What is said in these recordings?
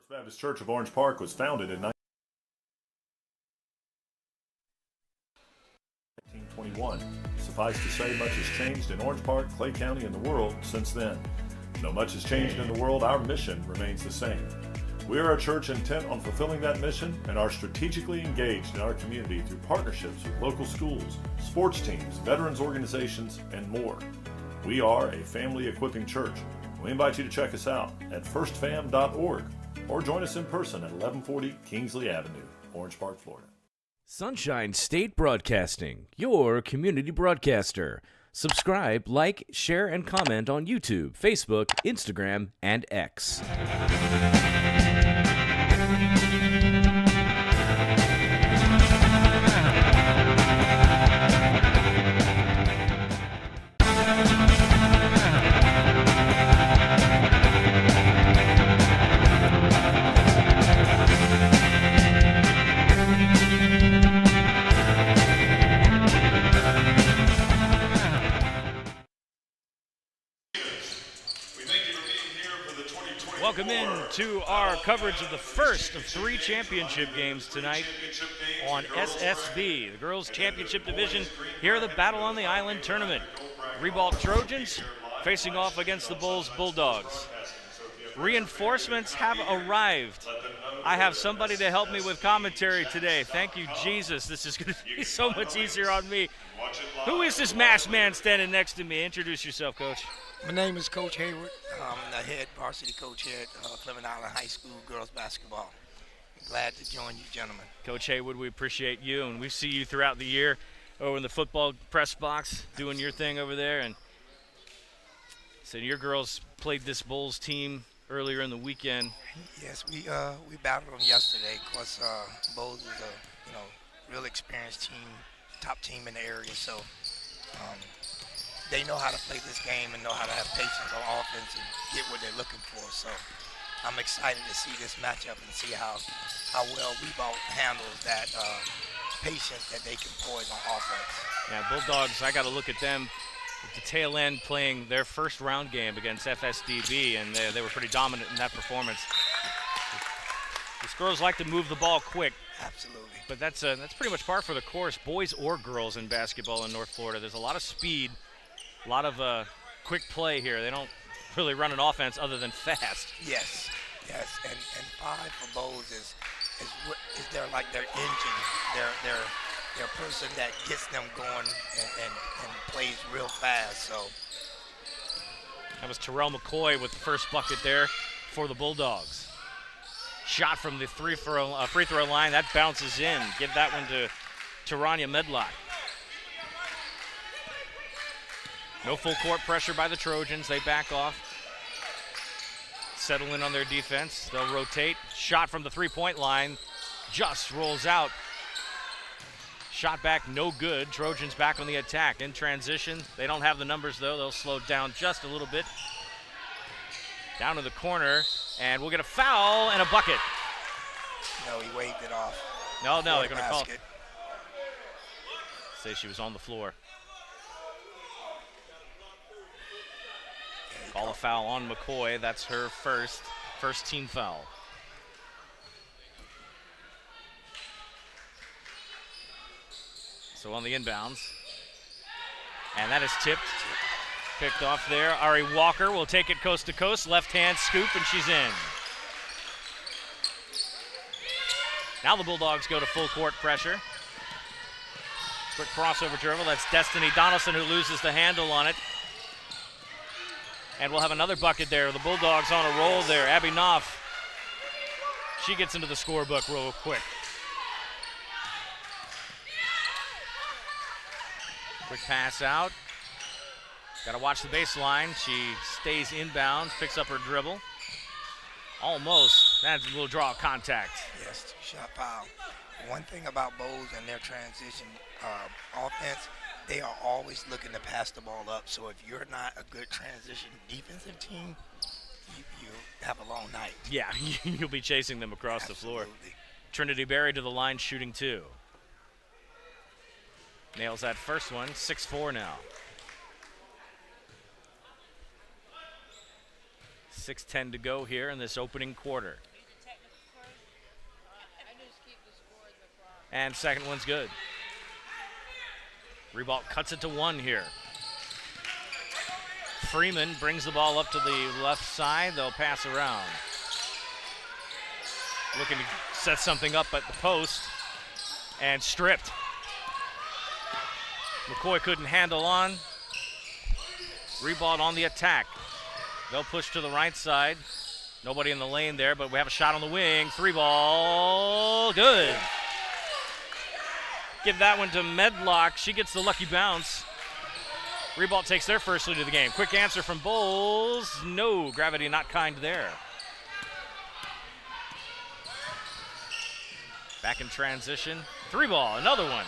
First Baptist Church of Orange Park was founded in 1921. Suffice to say, much has changed in Orange Park, Clay County, and the world since then. Though much has changed in the world, our mission remains the same. We are a church intent on fulfilling that mission and are strategically engaged in our community through partnerships with local schools, sports teams, veterans organizations, and more. We are a family equipping church. We invite you to check us out at firstfam.org or join us in person at 1140 Kingsley Avenue, Orange Park, Florida. Sunshine State Broadcasting, your community broadcaster. Subscribe, like, share, and comment on YouTube, Facebook, Instagram, and X. Welcome in to our coverage of the first of 3 championship games tonight on SSB, the Girls Championship Division. Here are the Battle on the Island tournament. Ribault Trojans facing off against the Bolles Bulldogs. Reinforcements have arrived. I have somebody to help me with commentary today. Thank you, Jesus. This is going to be so much easier on me. Who is this masked man standing next to me? Introduce yourself, Coach. My name is Coach Hayward. I'm the head varsity coach here at Fleming Island High School girls basketball. Glad to join you, gentlemen. Coach Haywood, we appreciate you, and we see you throughout the year over in the football press box doing your thing over there. And so your girls played this Bolles team earlier in the weekend. Yes, we battled them yesterday. Of course, Bolles is a real experienced team, top team in the area. So they know how to play this game and know how to have patience on offense and get what they're looking for. So I'm excited to see this matchup and see how well Ribault handles that patience that they can poise on offense. Yeah, Bulldogs, I got to look at them at the tail end playing their first round game against FSDB, and they were pretty dominant in that performance. These girls like to move the ball quick. Absolutely. But that's pretty much par for the course, boys or girls in basketball in North Florida. There's a lot of speed, a lot of quick play here. They don't really run an offense other than fast. Yes. And 5 for Bolles is their engine, their person that gets them going and plays real fast. So that was Terrell McCoy with the first bucket there for the Bulldogs. Shot from the free throw line, that bounces in. Give that one to Taranya Medlock. No full court pressure by the Trojans. They back off. Settle in on their defense. They'll rotate. Shot from the three-point line. Just rolls out. Shot back, no good. Trojans back on the attack. In transition. They don't have the numbers, though. They'll slow down just a little bit. Down to the corner. And we'll get a foul and a bucket. No, he waved it off. No, they're going to call it. Say she was on the floor. Call a foul on McCoy. That's her first team foul. So on the inbounds. And that is tipped. Picked off there. Ari Walker will take it coast to coast. Left hand scoop, and she's in. Now the Bulldogs go to full court pressure. Quick crossover dribble. That's Destiny Donaldson who loses the handle on it. And we'll have another bucket there. The Bulldogs on a roll there. Abby Knopf. She gets into the scorebook real quick. Quick pass out. Got to watch the baseline. She stays inbounds, picks up her dribble. Almost. That will draw contact. Yes, two-shot foul. One thing about Bolles and their transition offense, they are always looking to pass the ball up. So if you're not a good transition defensive team, you have a long night. Yeah, you'll be chasing them across the floor. Trinity Berry to the line, shooting 2. Nails that first one, 6-4 now. 6:10 to go here in this opening quarter. And second one's good. Ribault cuts it to 1 here. Freeman brings the ball up to the left side. They'll pass around. Looking to set something up at the post. And stripped. McCoy couldn't handle on. Ribault on the attack. They'll push to the right side. Nobody in the lane there, but we have a shot on the wing. 3 ball, good. Give that one to Medlock. She gets the lucky bounce. Ribault takes their first lead of the game. Quick answer from Bolles. No, gravity not kind there. Back in transition. 3 ball, another one.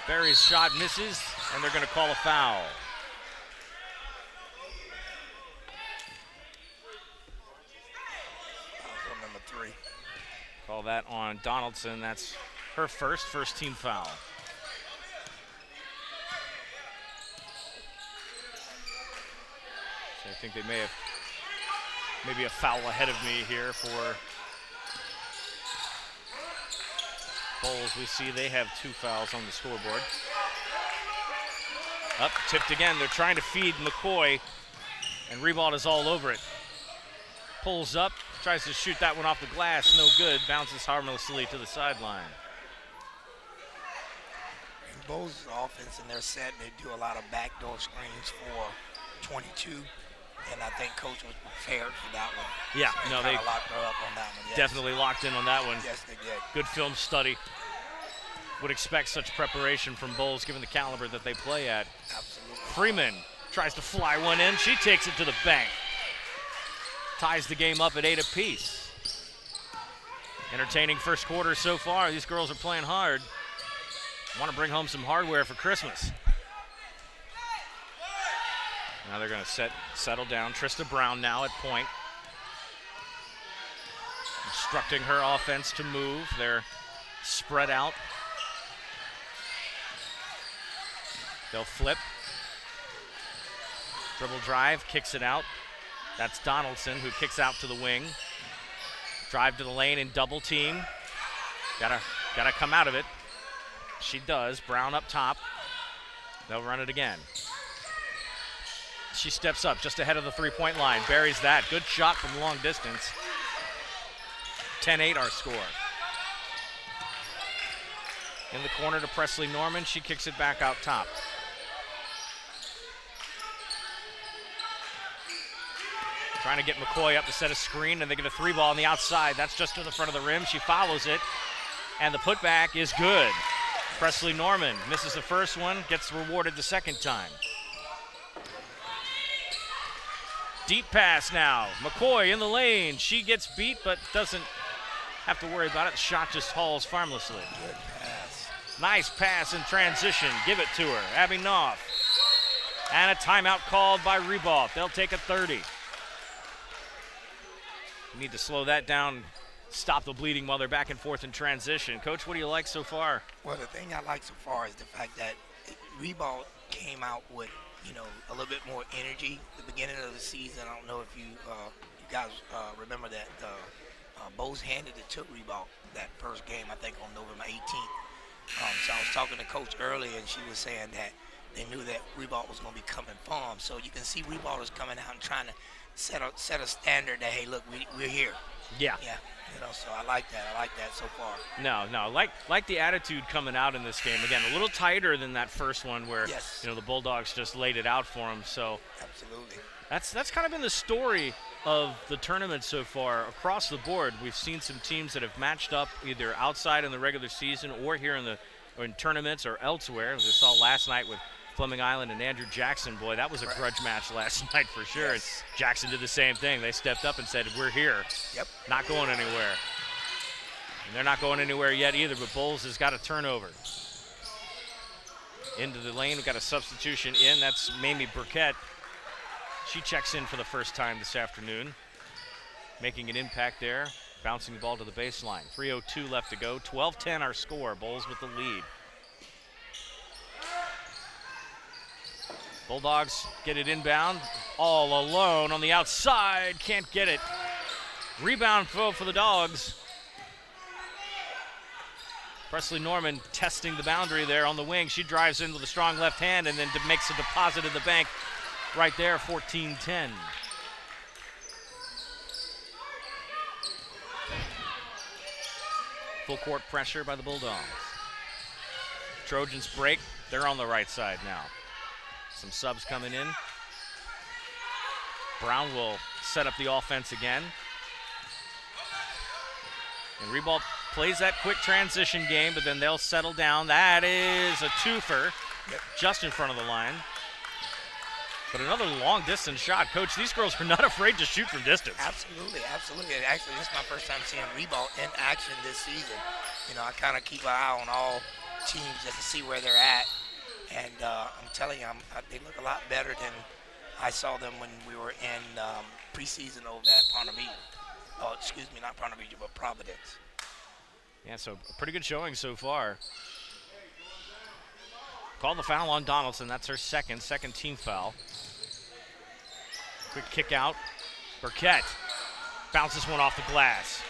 Barry's shot misses, and they're going to call a foul. Number 3. Call that on Donaldson. That's her first team foul. So I think they may have maybe a foul ahead of me here for Bolles. We see they have 2 fouls on the scoreboard. Up, tipped again. They're trying to feed McCoy, and Ribault is all over it. Pulls up, tries to shoot that one off the glass. No good. Bounces harmlessly to the sideline. In Bolles' offense in their set, they do a lot of backdoor screens for 22. And I think Coach was prepared for that one. Yeah, so no, they they locked her up on that one. Yes. Definitely locked in on that one. Yes, they did. Good film study. Would expect such preparation from Bolles given the caliber that they play at. Absolutely. Freeman tries to fly one in. She takes it to the bank. Ties the game up at 8 apiece. Entertaining first quarter so far. These girls are playing hard. Want to bring home some hardware for Christmas. Now they're going to settle down. Trista Brown now at point. Instructing her offense to move. They're spread out. They'll flip. Dribble drive, kicks it out. That's Donaldson who kicks out to the wing. Drive to the lane and double team. Gotta come out of it. She does. Brown up top. They'll run it again. She steps up just ahead of the 3-point line. Buries that. Good shot from long distance. 10-8 our score. In the corner to Presley Norman. She kicks it back out top. Trying to get McCoy up to set a screen, and they get a 3 ball on the outside. That's just to the front of the rim. She follows it, and the putback is good. Presley Norman misses the first one, gets rewarded the second time. Deep pass now. McCoy in the lane. She gets beat, but doesn't have to worry about it. The shot just hauls harmlessly. Good pass. Nice pass in transition. Give it to her. Abby Knopf. And a timeout called by Ribault. They'll take a 30. We need to slow that down, stop the bleeding while they're back and forth in transition. Coach, what do you like so far? Well, the thing I like so far is the fact that Ribault came out with, a little bit more energy at the beginning of the season. I don't know if you guys remember that Bolles handed it to Ribault that first game, I think on November 18th. So I was talking to Coach earlier, and she was saying that they knew that Ribault was going to be coming for them. So you can see Ribault is coming out and trying to set a standard that, hey, look, we're here. Yeah. Yeah. So I like that. I like that so far. No, like the attitude coming out in this game. Again, a little tighter than that first one where yes. The Bulldogs just laid it out for them. So absolutely. That's kind of been the story of the tournament so far across the board. We've seen some teams that have matched up either outside in the regular season or here in tournaments or elsewhere. As we saw last night with Fleming Island and Andrew Jackson. Boy, that was a grudge match last night for sure. Yes. And Jackson did the same thing. They stepped up and said, we're here. Yep. Not going anywhere. And they're not going anywhere yet either, but Bolles has got a turnover. Into the lane, we've got a substitution in. That's Mamie Burkett. She checks in for the first time this afternoon, making an impact there, bouncing the ball to the baseline. 3:02 left to go, 12-10 our score. Bolles with the lead. Bulldogs get it inbound, all alone on the outside, can't get it. Rebound throw for the Dogs. Presley Norman testing the boundary there on the wing. She drives in with a strong left hand and then makes a deposit in the bank right there, 14-10. Full court pressure by the Bulldogs. Trojans break. They're on the right side now. Some subs coming in. Brown will set up the offense again. And Ribault plays that quick transition game, but then they'll settle down. That is a twofer just in front of the line. But another long-distance shot. Coach, these girls are not afraid to shoot from distance. Absolutely, absolutely. Actually, this is my first time seeing Ribault in action this season. You know, I kind of keep an eye on all teams just to see where they're at. And I'm telling you, they look a lot better than I saw them when we were in preseason over at Ponte Vedra. Oh, excuse me, not Ponte Vedra, but Providence. Yeah, so a pretty good showing so far. Call the foul on Donaldson. That's her second team foul. Quick kick out. Burkett bounces one off the glass.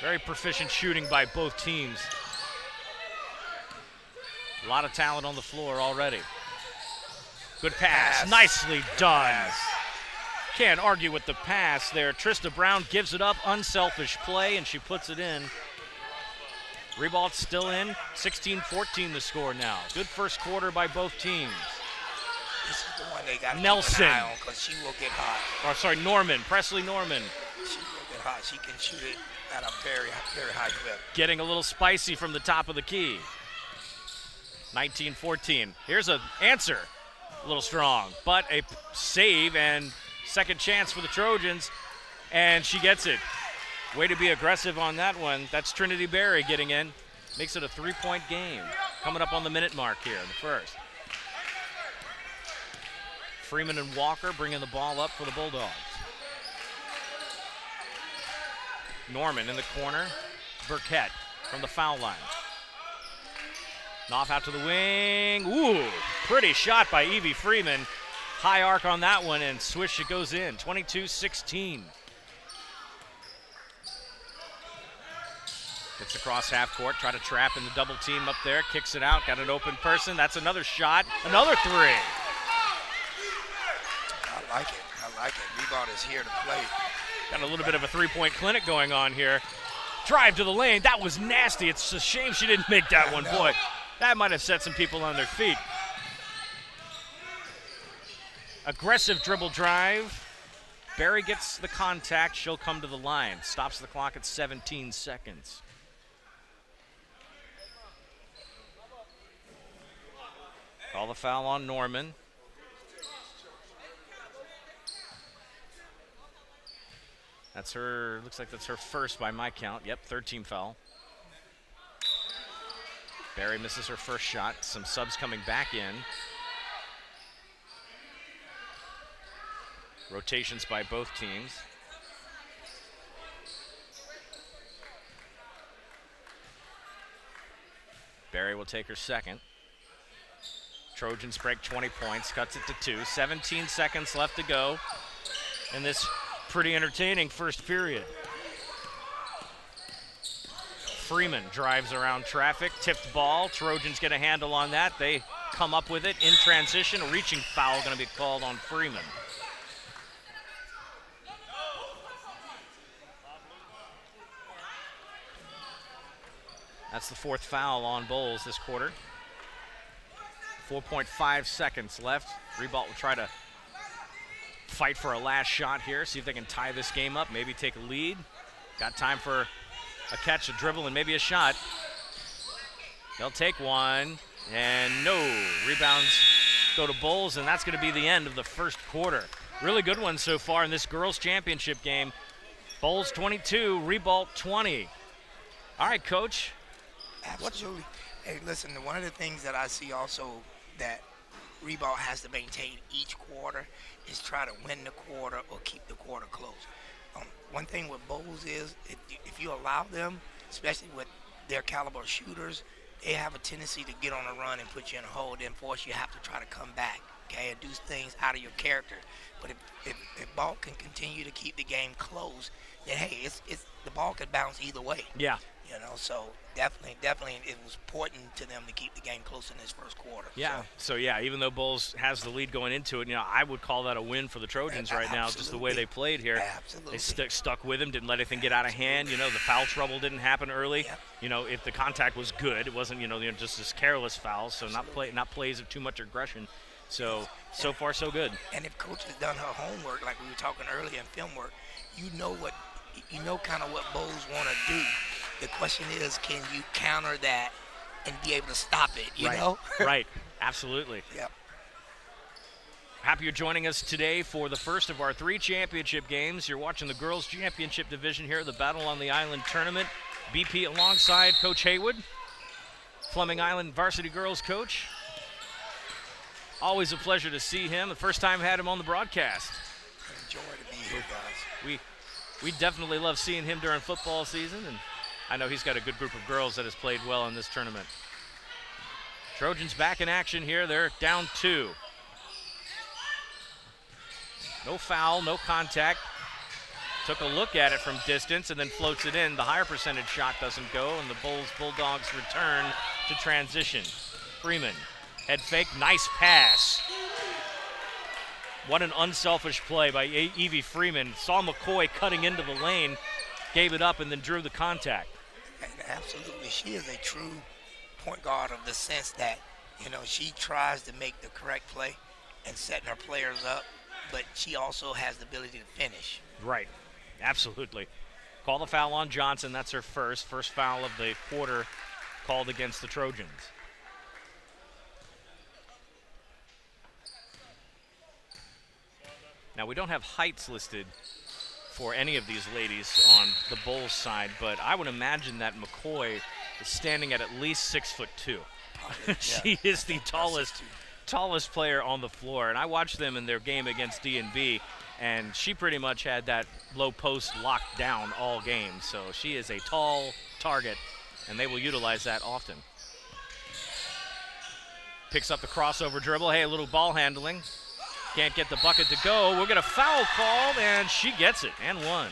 Very proficient shooting by both teams. A lot of talent on the floor already. Good pass. Nicely done. Can't argue with the pass there. Trista Brown gives it up. Unselfish play, and she puts it in. Ribault's still in. 16-14 the score now. Good first quarter by both teams. This is the one they got to Nelson. keep an eye on because she will get hot. Oh, sorry, Norman. Presley Norman. She will get hot. She can shoot it at a very, very high clip. Getting a little spicy from the top of the key. 19-14. Here's an answer. A little strong, but a save and second chance for the Trojans, and she gets it. Way to be aggressive on that one. That's Trinity Berry getting in. Makes it a 3-point game. Coming up on the minute mark here in the first. Freeman and Walker bringing the ball up for the Bulldogs. Norman in the corner. Burkett from the foul line. Knopf out to the wing. Ooh, pretty shot by Evie Freeman. High arc on that one, and swish, it goes in. 22-16. Gets across half court, try to trap in the double team up there. Kicks it out, got an open person. That's another shot. Another three. I like it. I like it. Ribault is here to play. Got a little bit of a three-point clinic going on here. Drive to the lane. That was nasty. It's a shame she didn't make that one. Boy, that might have set some people on their feet. Aggressive dribble drive. Berry gets the contact. She'll come to the line. Stops the clock at 17 seconds. Call the foul on Norman. That's her, looks like that's her first by my count. Yep, third team foul. Berry misses her first shot. Some subs coming back in. Rotations by both teams. Berry will take her second. Trojans break 20 points, cuts it to 2. 17 seconds left to go in this pretty entertaining first period. Freeman drives around traffic, tipped ball. Trojans get a handle on that. They come up with it in transition. A reaching foul going to be called on Freeman. That's the fourth foul on Bolles this quarter. 4.5 seconds left. Ribault will try to fight for a last shot here, see if they can tie this game up, maybe take a lead. Got time for a catch, a dribble, and maybe a shot. They'll take one, and no. Rebounds go to Bolles, and that's going to be the end of the first quarter. Really good one so far in this girls' championship game. Bolles 22, Ribault 20. All right, Coach. Absolutely. Hey, listen, one of the things that I see also that Ribault has to maintain each quarter is try to win the quarter or keep the quarter close. One thing with Bolles is if you allow them, especially with their caliber shooters, they have a tendency to get on a run and put you in a hole, then force you have to try to come back, okay, and do things out of your character. But if Ball can continue to keep the game close, then hey, it's the ball could bounce either way. Yeah. So definitely, it was important to them to keep the game close in this first quarter. Yeah. So yeah, even though Bolles has the lead going into it, I would call that a win for the Trojans right now, just the way they played here. Absolutely. They stuck with him, didn't let anything get out of hand. The foul trouble didn't happen early. Yep. If the contact was good, it wasn't just this careless foul. So not plays of too much aggression. So far so good. And if coach has done her homework, like we were talking earlier in film work, you know kind of what Bolles want to do. The question is, can you counter that and be able to stop it, you know? Right, absolutely. Yep. Happy you're joining us today for the first of our 3 championship games. You're watching the girls' championship division here, the Battle on the Island tournament. BP alongside Coach Haywood, Fleming Island varsity girls coach. Always a pleasure to see him. The first time I had him on the broadcast. Enjoy to be here, guys. We definitely love seeing him during football season, and I know he's got a good group of girls that has played well in this tournament. Trojans back in action here. They're down 2. No foul, no contact. Took a look at it from distance and then floats it in. The higher percentage shot doesn't go, and the Bulldogs return to transition. Freeman, head fake, nice pass. What an unselfish play by Evie Freeman. Saw McCoy cutting into the lane, gave it up, and then drew the contact. And absolutely, she is a true point guard of the sense that, she tries to make the correct play and setting her players up, but she also has the ability to finish. Right, absolutely. Call the foul on Johnson. That's her first foul of the quarter called against the Trojans. Now, we don't have heights listed for any of these ladies on the Bolles side, but I would imagine that McCoy is standing at least 6'2". She is the tallest player on the floor, and I watched them in their game against D&B, and she pretty much had that low post locked down all game. So she is a tall target, and they will utilize that often. Picks up the crossover dribble. Hey, a little ball handling. Can't get the bucket to go. We'll get a foul called, and she gets it, and one.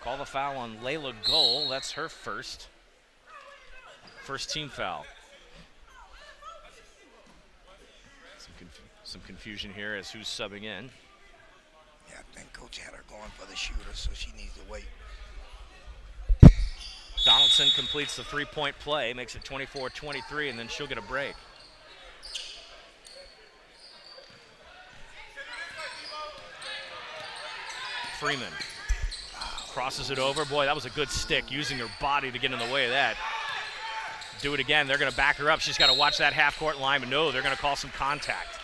Call the foul on Layla Goal. That's her first team foul. Some confusion here as who's subbing in. Yeah, I think Coach had her going for the shooter, so she needs to wait. Donaldson completes the 3-point play, makes it 24-23, and then she'll get a break. Freeman crosses it over. Boy, that was a good stick, using her body to get in the way of that. Do it again. They're going to back her up. She's got to watch that half-court line, but no, they're going to call some contact.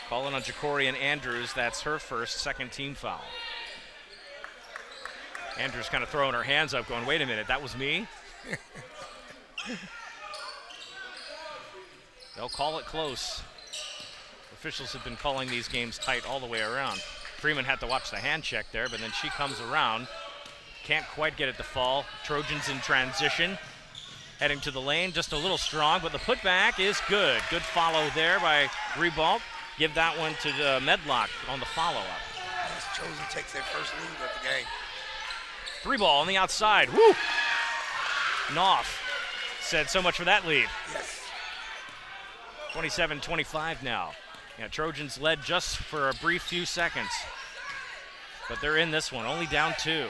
Calling on Jacorian Andrews. That's her second team foul. Andrews kind of throwing her hands up, going, wait a minute, that was me? They'll call it close. Officials have been calling these games tight all the way around. Freeman had to watch the hand check there, but then she comes around. Can't quite get it to fall. Trojans in transition. Heading to the lane, just a little strong, but the putback is good. Good follow there by Ribault. Give that one to Medlock on the follow-up. Trojan takes their first lead of the game. 3-ball on the outside. Woo! Knopf said so much for that lead. Yes. 27-25 now. Yeah, Trojans led just for a brief few seconds. But they're in this one, only down 2.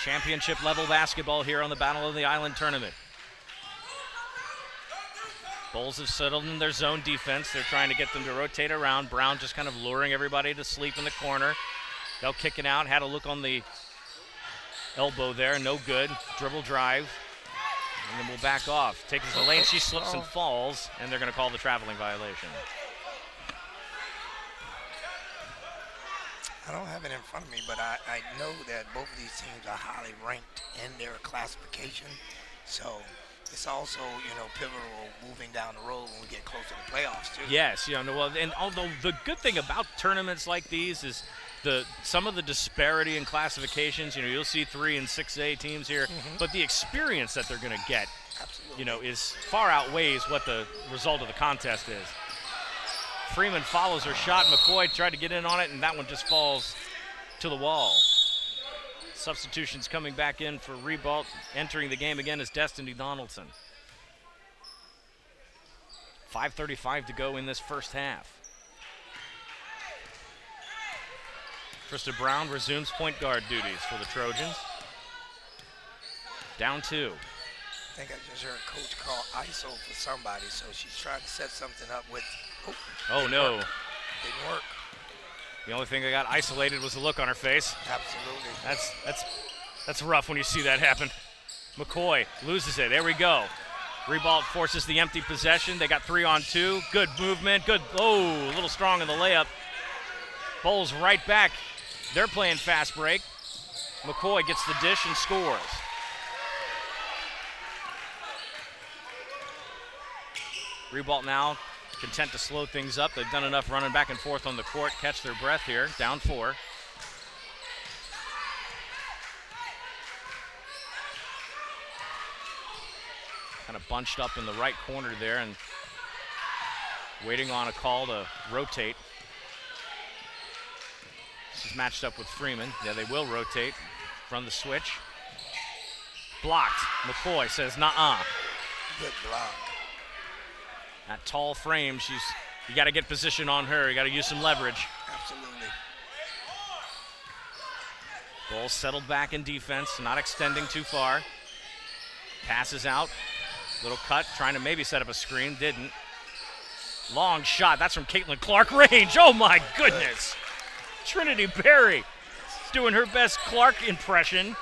Championship level basketball here on the Battle of the Island tournament. Bolles have settled in their zone defense. They're trying to get them to rotate around. Brown just kind of luring everybody to sleep in the corner. They'll kick it out. Had a look on the elbow there. No good. Dribble drive. And then we'll back off. Takes the lane. She slips and falls, and they're going to call the traveling violation. I don't have it in front of me, but I know that both of these teams are highly ranked in their classification. So it's also, pivotal moving down the road when we get close to the playoffs, too. Yes, well, and although the good thing about tournaments like these is some of the disparity in classifications, you'll see 3 and 6A teams here, but the experience that they're going to get, is far outweighs what the result of the contest is. Freeman follows her shot. McCoy tried to get in on it, and that one just falls to the wall. Substitutions coming back in for Ribault. Entering the game again is Destiny Donaldson. 5:35 to go in this first half. Trista Brown resumes point guard duties for the Trojans. Down 2. I think I just heard Coach call ISO for somebody, so she's trying to set something up with. Oh no. Didn't work. The only thing that got isolated was the look on her face. Absolutely. That's rough when you see that happen. McCoy loses it. There we go. Ribault forces the empty possession. They got 3 on 2. Good movement. Good. Oh, a little strong in the layup. Bolles right back. They're playing fast break. McCoy gets the dish and scores. Ribault now content to slow things up. They've done enough running back and forth on the court. Catch their breath here. Down 4. Kind of bunched up in the right corner there and waiting on a call to rotate. She's matched up with Freeman. Yeah, they will rotate from the switch. Blocked. McCoy says, "Nuh-uh." Good block. That tall frame, you got to get position on her. You got to use some leverage. Absolutely. Bolles settled back in defense, not extending too far. Passes out. Little cut, trying to maybe set up a screen. Didn't. Long shot. That's from Caitlin Clark. Range. Oh, my goodness. Trinity Berry doing her best Clark impression.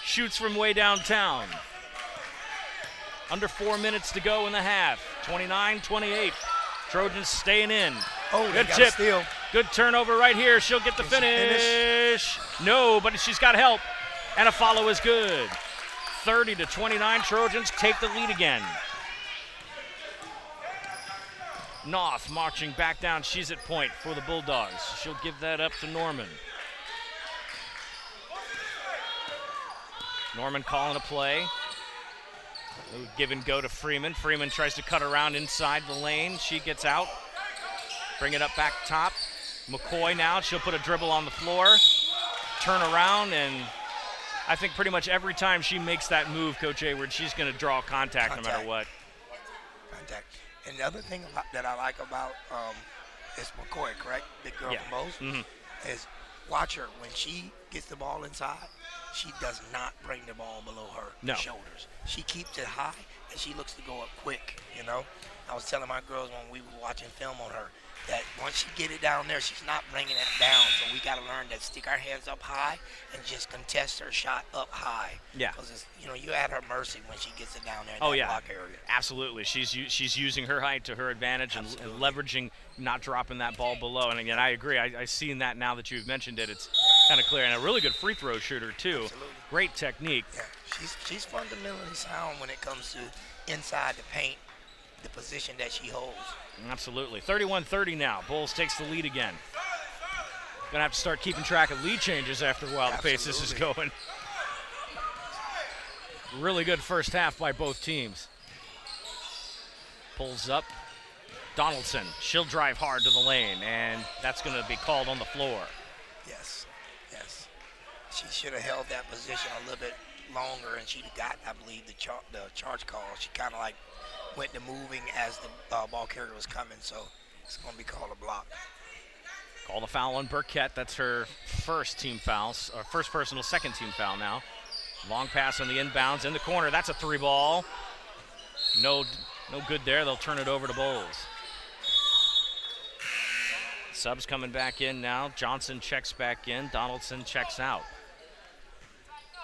Shoots from way downtown. Under 4 minutes to go in the half. 29-28. Trojans staying in. Oh, good tip. Steal. Good turnover right here. She'll get the finish. No, but she's got help. And a follow is good. 30-29. Trojans take the lead again. Knopf marching back down. She's at point for the Bulldogs. She'll give that up to Norman. Norman calling a play. Give and go to Freeman. Freeman tries to cut around inside the lane. She gets out. Bring it up back top. McCoy now. She'll put a dribble on the floor. Turn around, and I think pretty much every time she makes that move, Coach Hayward, she's going to draw contact no matter what. Contact. And the other thing that I like about is McCoy, correct? Big girl from Bolles, is watch her. When she gets the ball inside, she does not bring the ball below her shoulders. She keeps it high, and she looks to go up quick, I was telling my girls when we were watching film on her that once she get it down there, she's not bringing it down. So we got to learn to stick our hands up high and just contest her shot up high. Yeah. Because, you're at her mercy when she gets it down there in that block area. Absolutely. She's using her height to her advantage and leveraging, not dropping that ball below. And again, I agree. I've seen that now that you've mentioned it. It's kind of clear. And a really good free throw shooter, too. Absolutely. Great technique. Yeah. She's fundamentally sound when it comes to inside the paint, the position that she holds. Absolutely. 31-30 now. Bolles takes the lead again. Gonna have to start keeping track of lead changes after a while. The pace this is going. Really good first half by both teams. Pulls up. Donaldson. She'll drive hard to the lane, and that's going to be called on the floor. Yes. She should have held that position a little bit longer, and she got, I believe, the charge call. She kind of went to moving as the ball carrier was coming, so it's going to be called a block. Call the foul on Burkett. That's her first team foul, or first personal, second team foul now. Long pass on the inbounds in the corner. That's a 3-ball. No good there. They'll turn it over to Bolles. Subs coming back in now. Johnson checks back in. Donaldson checks out.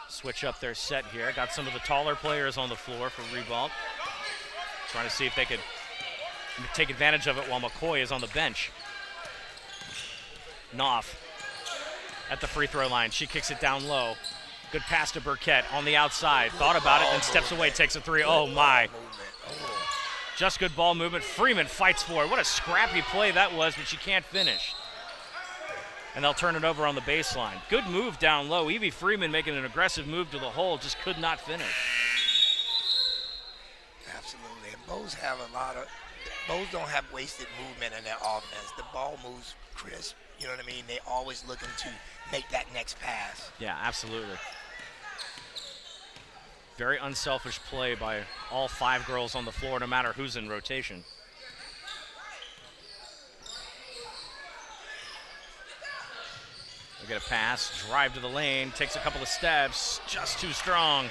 Switch up their set here. Got some of the taller players on the floor for Ribault. Trying to see if they could take advantage of it while McCoy is on the bench. Knopf at the free throw line. She kicks it down low. Good pass to Burkett on the outside. Thought about it, then steps away, takes a 3. Oh, my. Just good ball movement. Freeman fights for it. What a scrappy play that was, but she can't finish. and they'll turn it over on the baseline. Good move down low. Evie Freeman making an aggressive move to the hole, just could not finish. Absolutely. And Bolles don't have wasted movement in their offense. The ball moves crisp. You know what I mean? They always looking to make that next pass. Yeah, absolutely. Very unselfish play by all 5 girls on the floor, no matter who's in rotation. They get a pass, drive to the lane, takes a couple of steps, just too strong.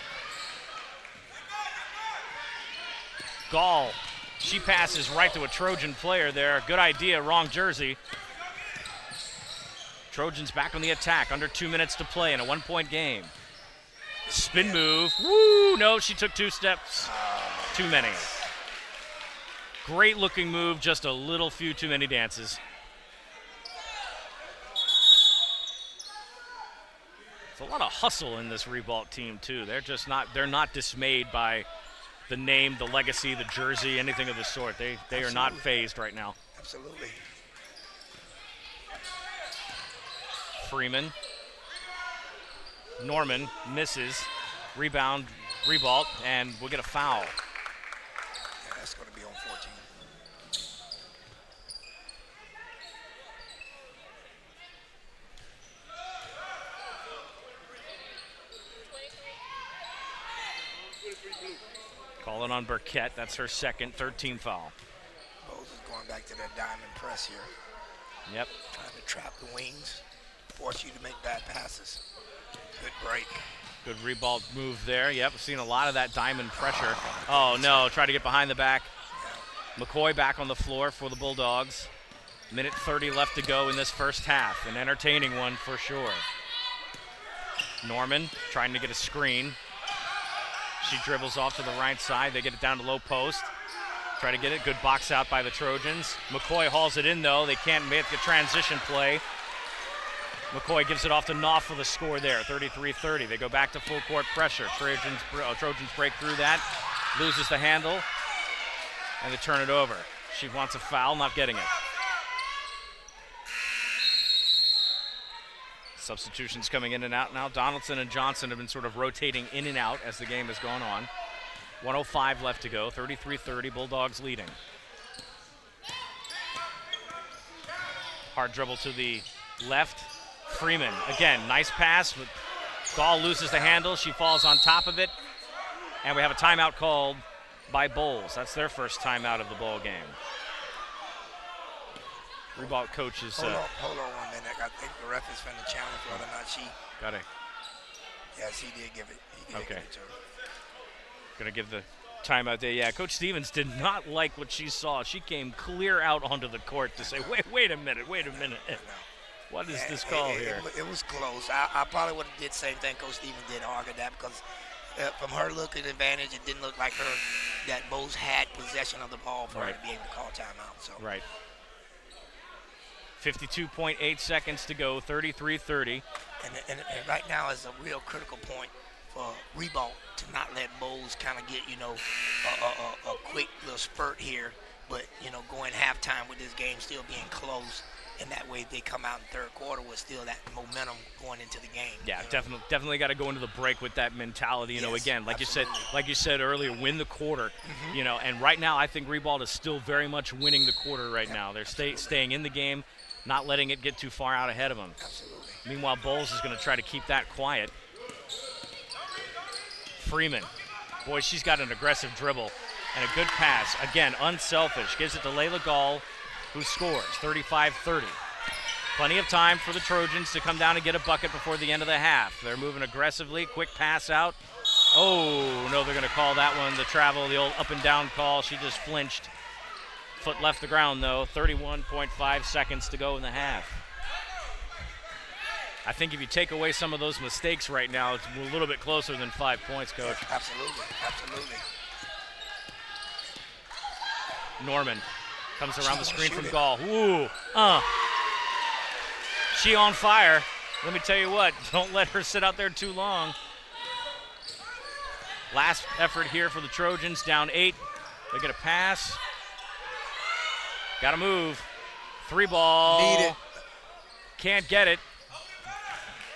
Gall, she passes right to a Trojan player there. Good idea, wrong jersey. Trojans back on the attack, under 2 minutes to play in a 1-point game. Spin move, woo, no, she took 2 steps, too many. Great looking move, just a little few too many dances. There's a lot of hustle in this Ribault team too. They're not dismayed by the name, the legacy, the jersey, anything of the sort. They are not phased right now. Absolutely. Freeman. Norman misses. Rebound, Ribault, and we'll get a foul. Yeah, that's going to be on 14. Calling on Burkett. That's her second, 13th foul. Bolles is going back to that diamond press here. Yep. Trying to trap the wings, force you to make bad passes. Good break. Good Ribault move there. Yep, we've seen a lot of that diamond pressure. Oh, no, try to get behind the back. McCoy back on the floor for the Bulldogs. Minute 30 left to go in this first half. An entertaining one for sure. Norman trying to get a screen. She dribbles off to the right side. They get it down to low post. Try to get it. Good box out by the Trojans. McCoy hauls it in, though. They can't make the transition play. McCoy gives it off to Knopf for the score there, 33-30. They go back to full court pressure. Trojans break through that, loses the handle, and they turn it over. She wants a foul, not getting it. Substitutions coming in and out now. Donaldson and Johnson have been sort of rotating in and out as the game has gone on. 1:05 left to go, 33-30, Bulldogs leading. Hard dribble to the left. Freeman, again, nice pass, but Gall loses the handle. She falls on top of it, and we have a timeout called by Bolles. That's their first timeout of the ball game. Ribault coaches. Hold on 1 minute. I think the ref is finna challenge whether or not she. Got it. Yes, he did give it. He did give it to her. Gonna give the timeout there. Yeah, Coach Stevens did not like what she saw. She came clear out onto the court to say, wait a minute. What is this call here? It was close. I probably would have did the same thing Coach Stevens did, argue that, because from her looking advantage, it didn't look like that Bolles had possession of the ball for her to be able to call timeout. So. Right. 52.8 seconds to go, 33-30. And right now is a real critical point for Ribault to not let Bolles kind of get, a quick little spurt here, but, going halftime with this game still being close. And that way they come out in third quarter with still that momentum going into the game. Yeah, definitely got to go into the break with that mentality. Yes, again, like absolutely. you said earlier, win the quarter. And right now I think Ribault is still very much winning the quarter right now. They're staying in the game, not letting it get too far out ahead of them. Absolutely. Meanwhile, Bolles is going to try to keep that quiet. Freeman, boy, she's got an aggressive dribble and a good pass. Again, unselfish. Gives it to Layla Gall, who scores 35-30. Plenty of time for the Trojans to come down and get a bucket before the end of the half. They're moving aggressively, quick pass out. Oh, no, they're going to call that one the travel, the old up and down call. She just flinched. Foot left the ground, though. 31.5 seconds to go in the half. I think if you take away some of those mistakes right now, it's a little bit closer than 5 points, Coach. Absolutely. Norman comes around the screen from Gall. Ooh, she on fire. Let me tell you what, don't let her sit out there too long. Last effort here for the Trojans, down 8. They get a pass. Got to move. 3 ball. Need it. can't get it.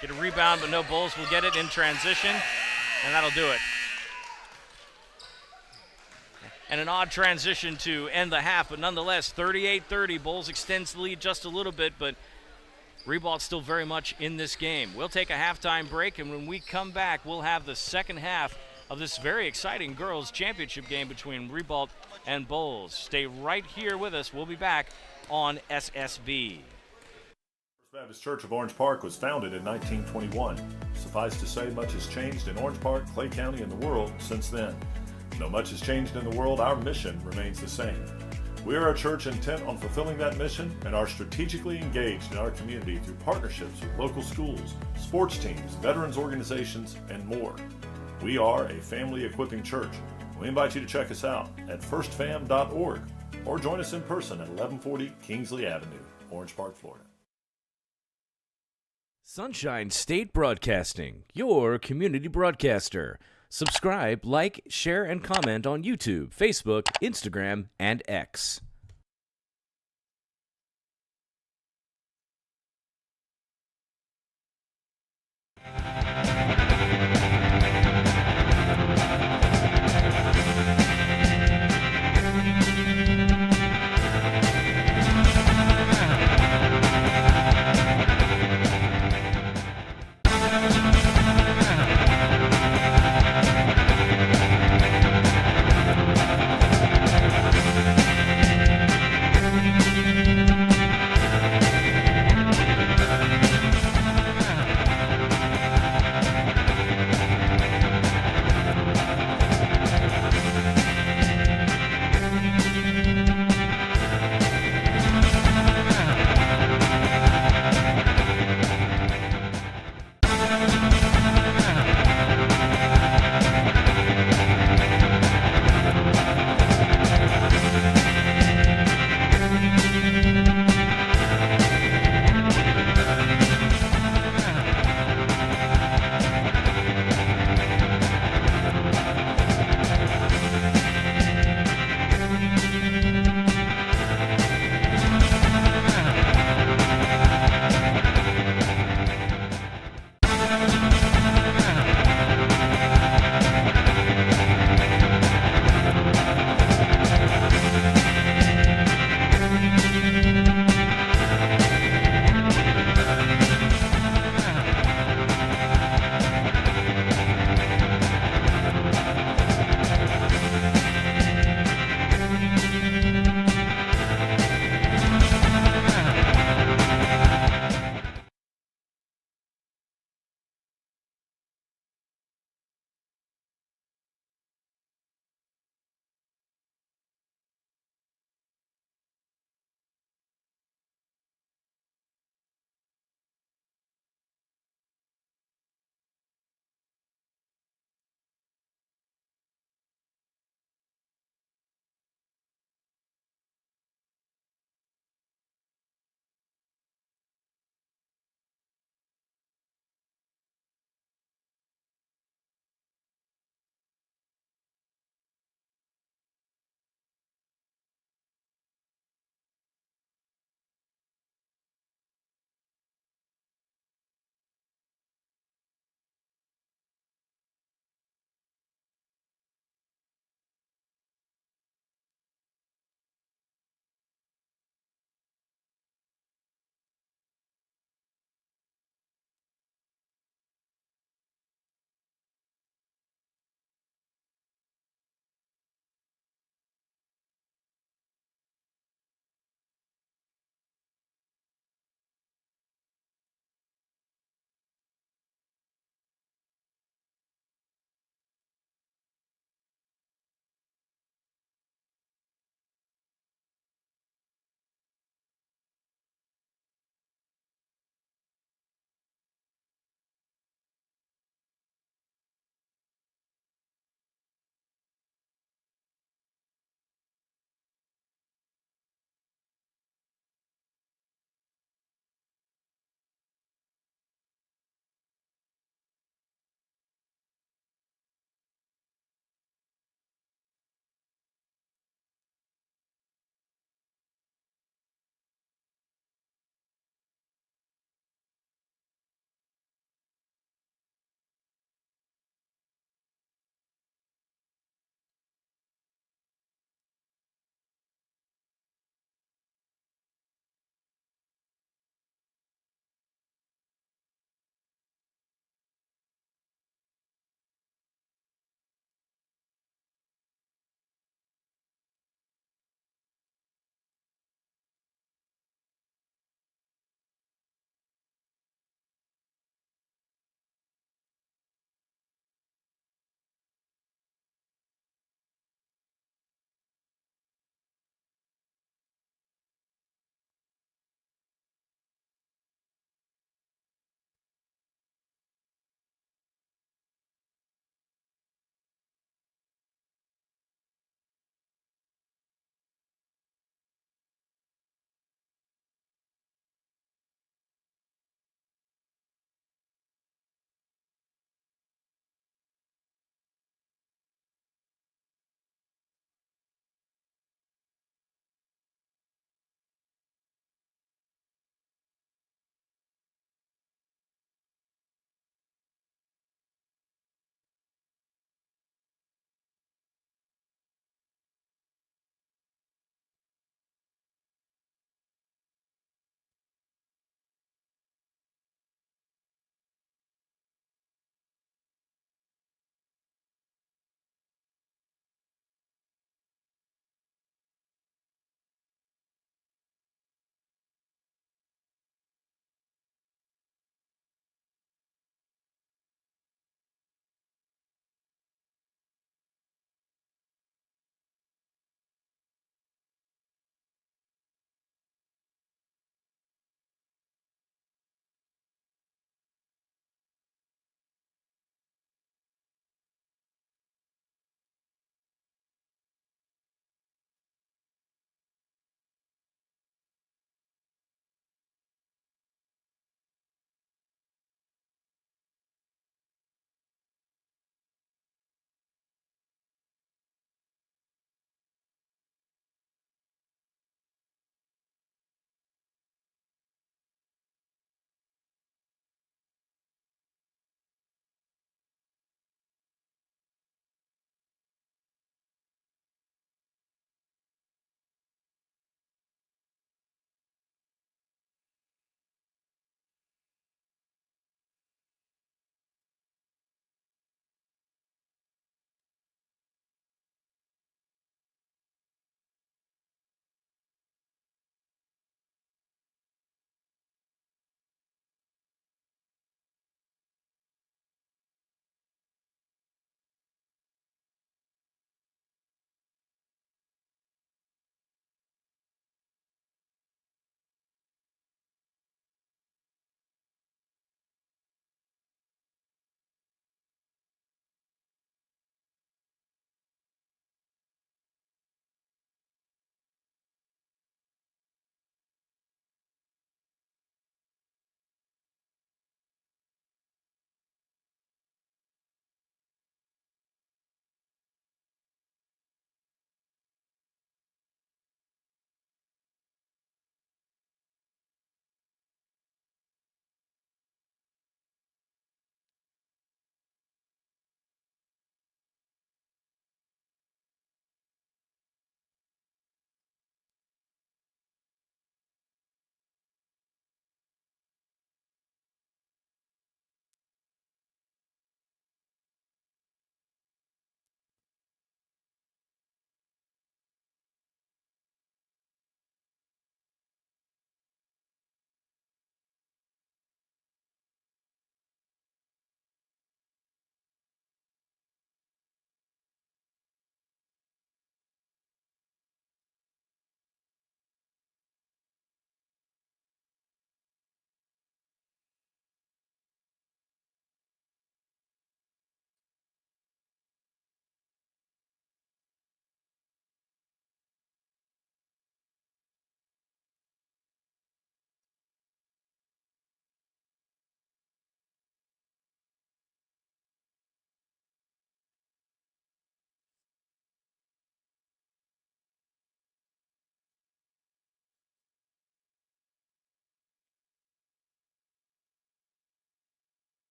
Get a rebound, but no, Bolles will get it in transition, and that'll do it. And an odd transition to end the half, but nonetheless, 38-30. Bolles extends the lead just a little bit, but Ribault still very much in this game. We'll take a halftime break, and when we come back, we'll have the second half of this very exciting girls' championship game between Ribault and Bolles. Stay right here with us. We'll be back on SSB. First Baptist Church of Orange Park was founded in 1921. Suffice to say, much has changed in Orange Park, Clay County, and the world since then. Though much has changed in the world, our mission remains the same. We are a church intent on fulfilling that mission and are strategically engaged in our community through partnerships with local schools, sports teams, veterans organizations, and more. We are a family equipping church. We invite you to check us out at firstfam.org or join us in person at 1140 Kingsley Avenue, Orange Park, Florida. Sunshine State Broadcasting, your community broadcaster. Subscribe, like, share, and comment on YouTube, Facebook, Instagram, and X.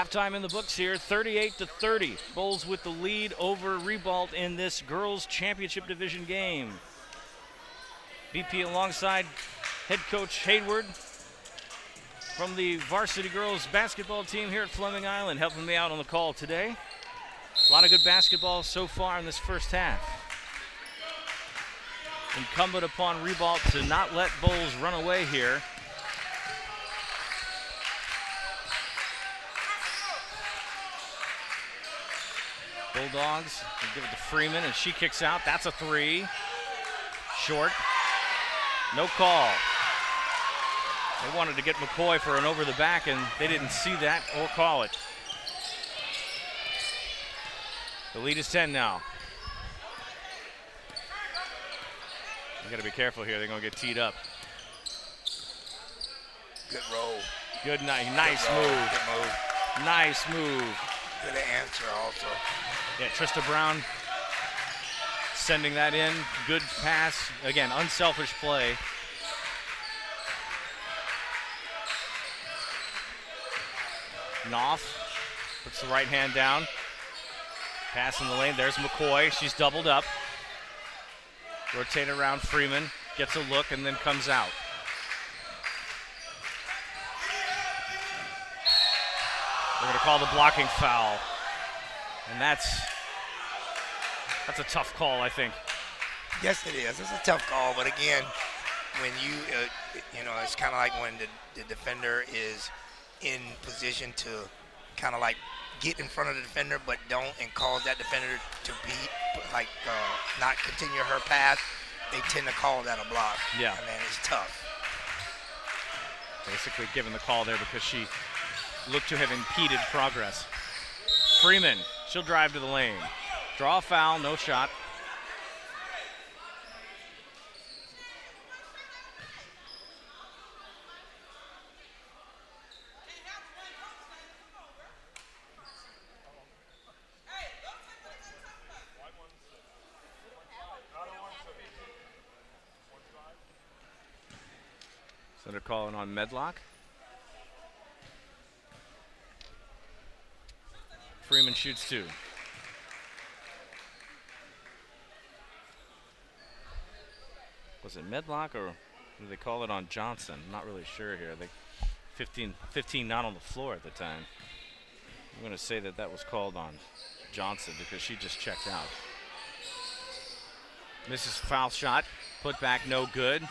Halftime in the books here, 38-30. Bolles with the lead over Ribault in this girls championship division game. BP alongside head coach Hayward from the varsity girls basketball team here at Fleming Island, helping me out on the call today. A lot of good basketball so far in this first half. Incumbent upon Ribault to not let Bolles run away here. Bulldogs give it to Freeman, and she kicks out. That's a three. Short. No call. They wanted to get McCoy for an over the back, and they didn't see that or call it. The lead is 10 now. You got to be careful here. They're going to get teed up. Good roll. Good, nice Good roll. move. Good move. Nice move. Good answer also. Yeah, Trista Brown sending that in. Good pass. Again, unselfish play. Knopf puts the right hand down. Pass in the lane. There's McCoy. She's doubled up. Rotate around Freeman. Gets a look and then comes out. They're going to call the blocking foul. And that's a tough call, I think. Yes, it is. It's a tough call, but again, when you, it's kind of like when the defender is in position to kind of like get in front of the defender, but don't and cause that defender to be not continue her path. They tend to call that a block. Yeah. And man, it's tough. Basically given the call there because she looked to have impeded progress. Freeman, she'll drive to the lane. Draw a foul, no shot. So they're calling on Medlock. Freeman shoots two. Was it Medlock or did they call it on Johnson? I'm not really sure here. They 15 not on the floor at the time. I'm going to say that was called on Johnson because she just checked out. Misses foul shot. Put back no good.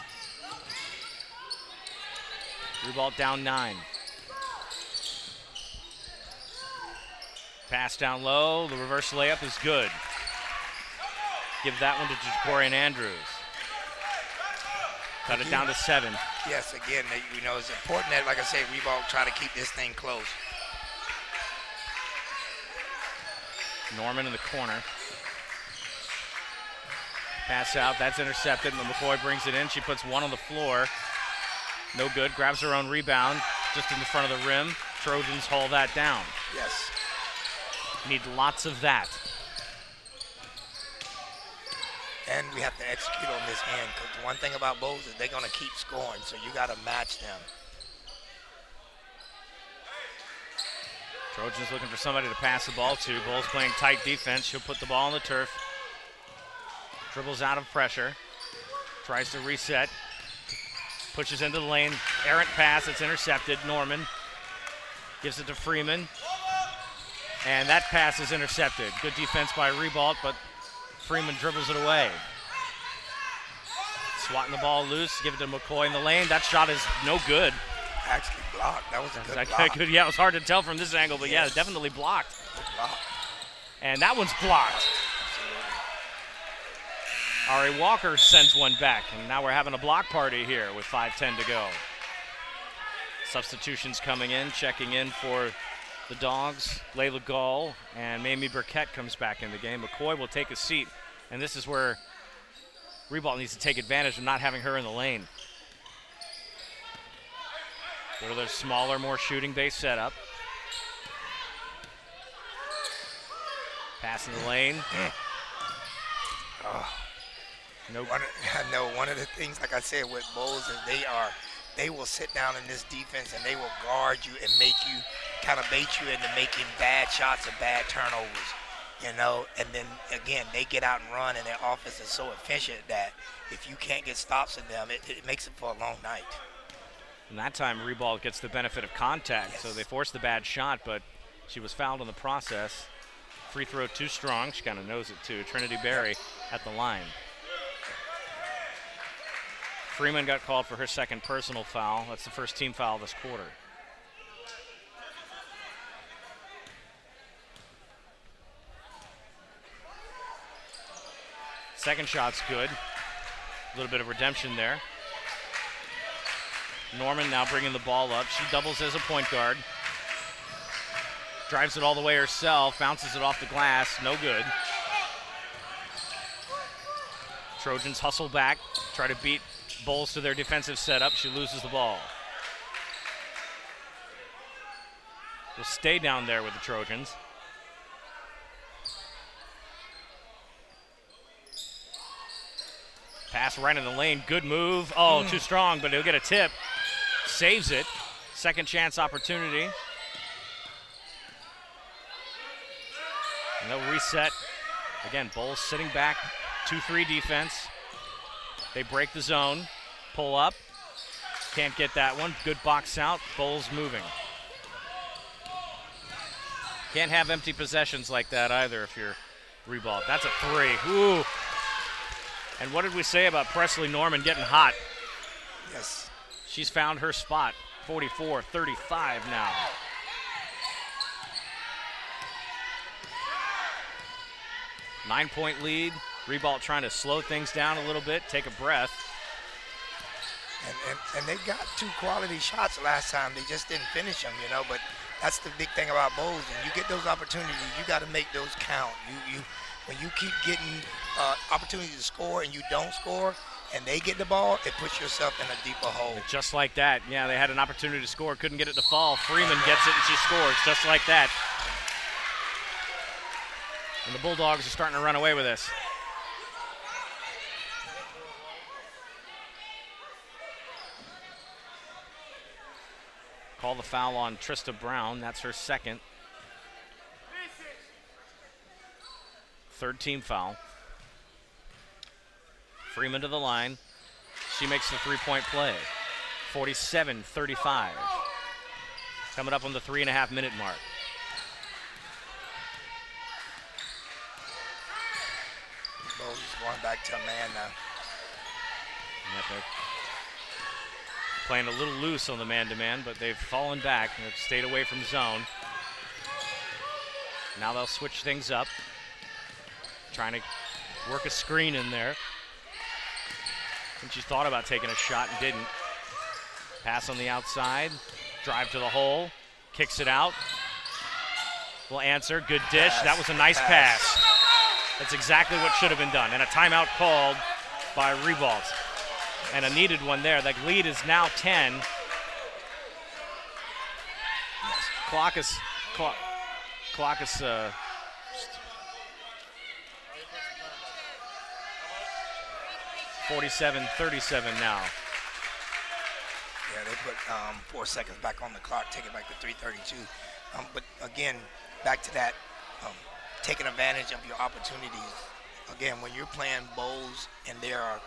Ribault down 9. Pass down low. The reverse layup is good. Give that one to Jacorian Andrews. Cut it down to 7. Yes, again, it's important that, like I said, Ribault try to keep this thing close. Norman in the corner. Pass out, that's intercepted, and McCoy brings it in. She puts one on the floor. No good, grabs her own rebound just in the front of the rim. Trojans haul that down. Yes. Need lots of that. And we have to execute on this end because one thing about Bolles is they're going to keep scoring, so you got to match them. Trojans looking for somebody to pass the ball to. Bolles playing tight defense. She'll put the ball on the turf. Dribbles out of pressure. Tries to reset. Pushes into the lane. Errant pass. It's intercepted. Norman gives it to Freeman. And that pass is intercepted. Good defense by Ribault, but Freeman dribbles it away. Swatting the ball loose. Give it to McCoy in the lane. That shot is no good. Actually blocked. That was a good block. Yeah, it was hard to tell from this angle, but yes. Yeah, definitely blocked. Good block. And that one's blocked. Ari Walker sends one back, and now we're having a block party here with 5:10 to go. Substitutions coming in, checking in for the Dogs. Layla Gall and Mamie Burkett comes back in the game. McCoy will take a seat, and this is where Ribault needs to take advantage of not having her in the lane. Go to their smaller, more shooting-based setup. Pass in the lane. Oh. Nope. One of the things, like I said, with Bolles is they are they will sit down in this defense and they will guard you and make you kind of bait you into making bad shots and bad turnovers, you know. And then again, they get out and run, and their offense is so efficient that if you can't get stops in them, it makes it for a long night. And that time, Ribault gets the benefit of contact, Yes. so they forced the bad shot, but she was fouled in the process. Free throw too strong. She kind of knows it too. Trinity Berry at the line. Freeman got called for her second personal foul. That's the first team foul this quarter. Second shot's good. A little bit of redemption there. Norman now bringing the ball up. She doubles as a point guard. Drives it all the way herself. Bounces it off the glass. No good. Trojans hustle back. Try to beat Bolles to their defensive setup. She loses the ball. Will stay down there with the Trojans. Pass right in the lane. Good move. Oh, too strong, but he'll get a tip. Saves it. Second chance opportunity. And they'll reset. Again, Bolles sitting back. 2-3 defense. They break the zone. Pull up. Can't get that one. Good box out. Bolles moving. Can't have empty possessions like that either if you're Ribault. That's a three. Ooh. And what did we say about Presley Norman getting hot? Yes. She's found her spot. 44-35 now. Nine-point lead. Ribault trying to slow things down a little bit, take a breath. And they got 2 quality shots last time. They just didn't finish them, you know. But that's the big thing about Bolles. And you get those opportunities, you got to make those count. When you keep getting opportunities to score and you don't score, and they get the ball, it puts yourself in a deeper hole. But just like that, yeah, they had an opportunity to score, couldn't get it to fall. Freeman gets it and she scores, just like that. And the Bulldogs are starting to run away with this. Call the foul on Trista Brown. That's her second. Third team foul. Freeman to the line. She makes the three-point play. 47-35. Coming up on the 3.5-minute mark. Bolles going back to a man now. Yep, they're playing a little loose on the man-to-man, but they've fallen back and have stayed away from zone. Now they'll switch things up. Trying to work a screen in there. I think she thought about taking a shot and didn't. Pass on the outside. Drive to the hole. Kicks it out. Will answer. Good dish. That was a nice pass. That's exactly what should have been done. And a timeout called by Ribault. And a needed one there. The lead is now 10. Clock is 47-37 now. Yeah, they put 4 seconds back on the clock, take it back to 3:32. But again, back to that, taking advantage of your opportunities. Again, when you're playing Bolles and they're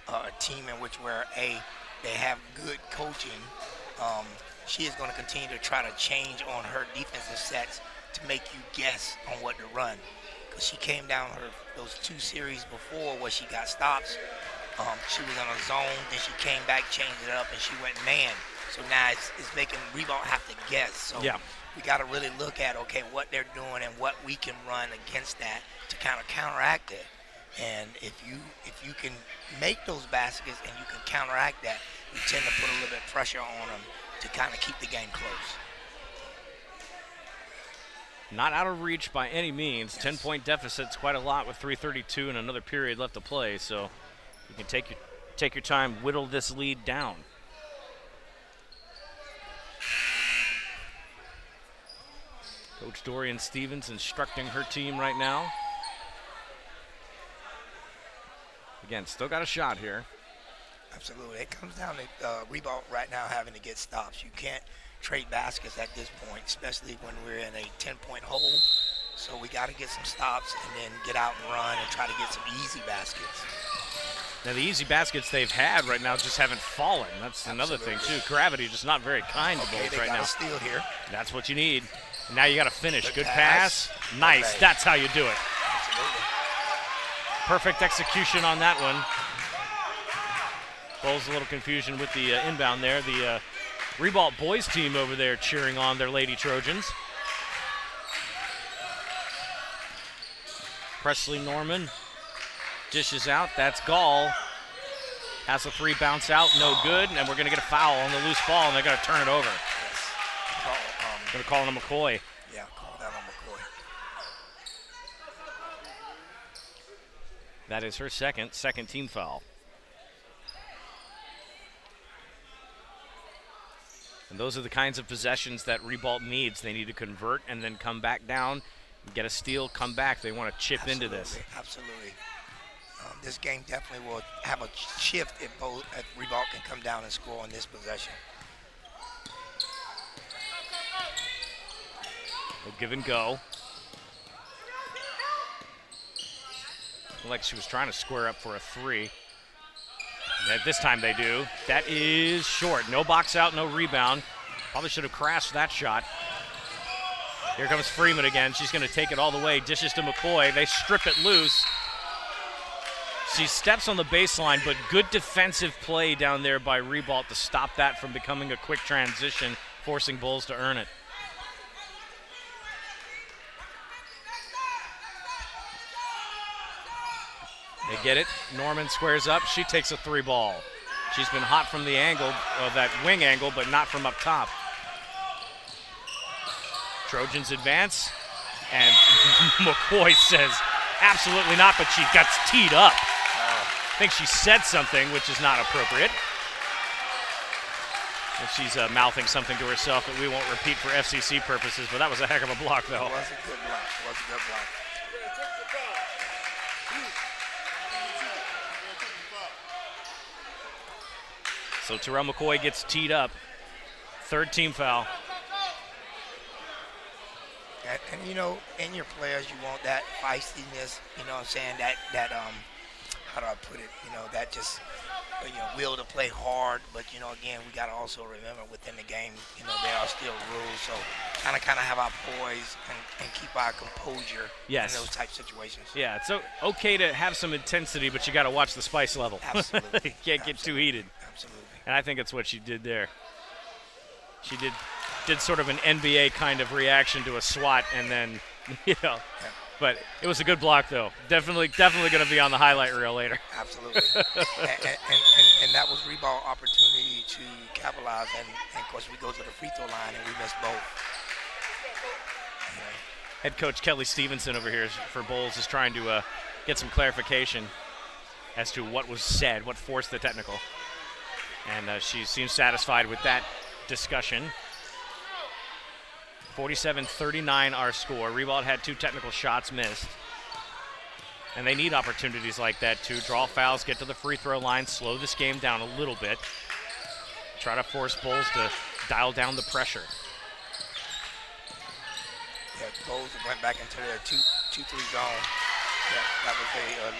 a team in which they have good coaching, she is going to continue to try to change on her defensive sets to make you guess on what to run. Because she came down those 2 series before where she got stops. She was on a zone, then she came back, changed it up, and she went man. So now it's making Ribault have to guess. So yeah, we got to really look at, okay, what they're doing and what we can run against that to kind of counteract it. And if you can make those baskets and you can counteract that, you tend to put a little bit of pressure on them to kind of keep the game close. Not out of reach by any means. 10-point deficit's quite a lot with 3:32 and another period left to play. So you can take your time, whittle this lead down. Coach Dorian Stevens instructing her team right now. Again, still got a shot here. Absolutely. It comes down to Ribault right now having to get stops. You can't trade baskets at this point, especially when we're in a 10-point hole. So we got to get some stops and then get out and run and try to get some easy baskets. Now, the easy baskets they've had right now just haven't fallen. That's another thing, too. Gravity just not very kind to Bolles right now. Steal here. That's what you need. And now you got to finish. Good pass. Nice. Okay. That's how you do it. Absolutely. Perfect execution on that one. Bolles a little confusion with the inbound there. The Ribault boys team over there cheering on their Lady Trojans. Presley Norman dishes out. That's Gall. Has a three bounce out. No good. And we're going to get a foul on the loose ball, and they're going to turn it over. Yes. Going to call on McCoy. Yeah, call that on McCoy. That is her second team foul. And those are the kinds of possessions that Ribault needs. They need to convert and then come back down, get a steal, come back. They want to chip into this. Absolutely. This game definitely will have a shift if Ribault can come down and score on this possession. A give and go. Looked like she was trying to square up for a three. And this time they do. That is short. No box out, no rebound. Probably should have crashed that shot. Here comes Freeman again. She's going to take it all the way. Dishes to McCoy. They strip it loose. She steps on the baseline, but good defensive play down there by Ribault to stop that from becoming a quick transition, forcing Bolles to earn it. They get it. Norman squares up. She takes a three ball. She's been hot from the angle, that wing angle, but not from up top. Trojans advance, and McCoy says, absolutely not, but she gets teed up. I think she said something, which is not appropriate. And she's mouthing something to herself that we won't repeat for FCC purposes, but that was a heck of a block, though. It was a good block. It was a good block. So Terrell McCoy gets teed up. Third team foul. And you know, in your players, you want that feistiness, you know what I'm saying, that how do I put it, you know, that just, you know, will to play hard, but, you know, again, we got to also remember within the game, you know, there are still rules, so kind of have our poise and keep our composure in those type situations. Yeah, it's okay to have some intensity, but you got to watch the spice level. Absolutely. You can't get too heated. Absolutely. And I think it's what she did there. She did sort of an NBA kind of reaction to a swat, and then, you know. Yeah. But it was a good block, though. Definitely going to be on the highlight reel later. Absolutely. and that was Ribault opportunity to capitalize. And, of course, we go to the free throw line, and we missed both. Yeah. Head coach Kelly Stevenson over here for Bolles is trying to get some clarification as to what was said, what forced the technical. And she seems satisfied with that discussion. 47-39 our score. Ribault had 2 technical shots missed. And they need opportunities like that to draw fouls, get to the free throw line, slow this game down a little bit. Try to force Bolles to dial down the pressure. Yeah, Bolles went back into their 2-3 zone. Yeah, that was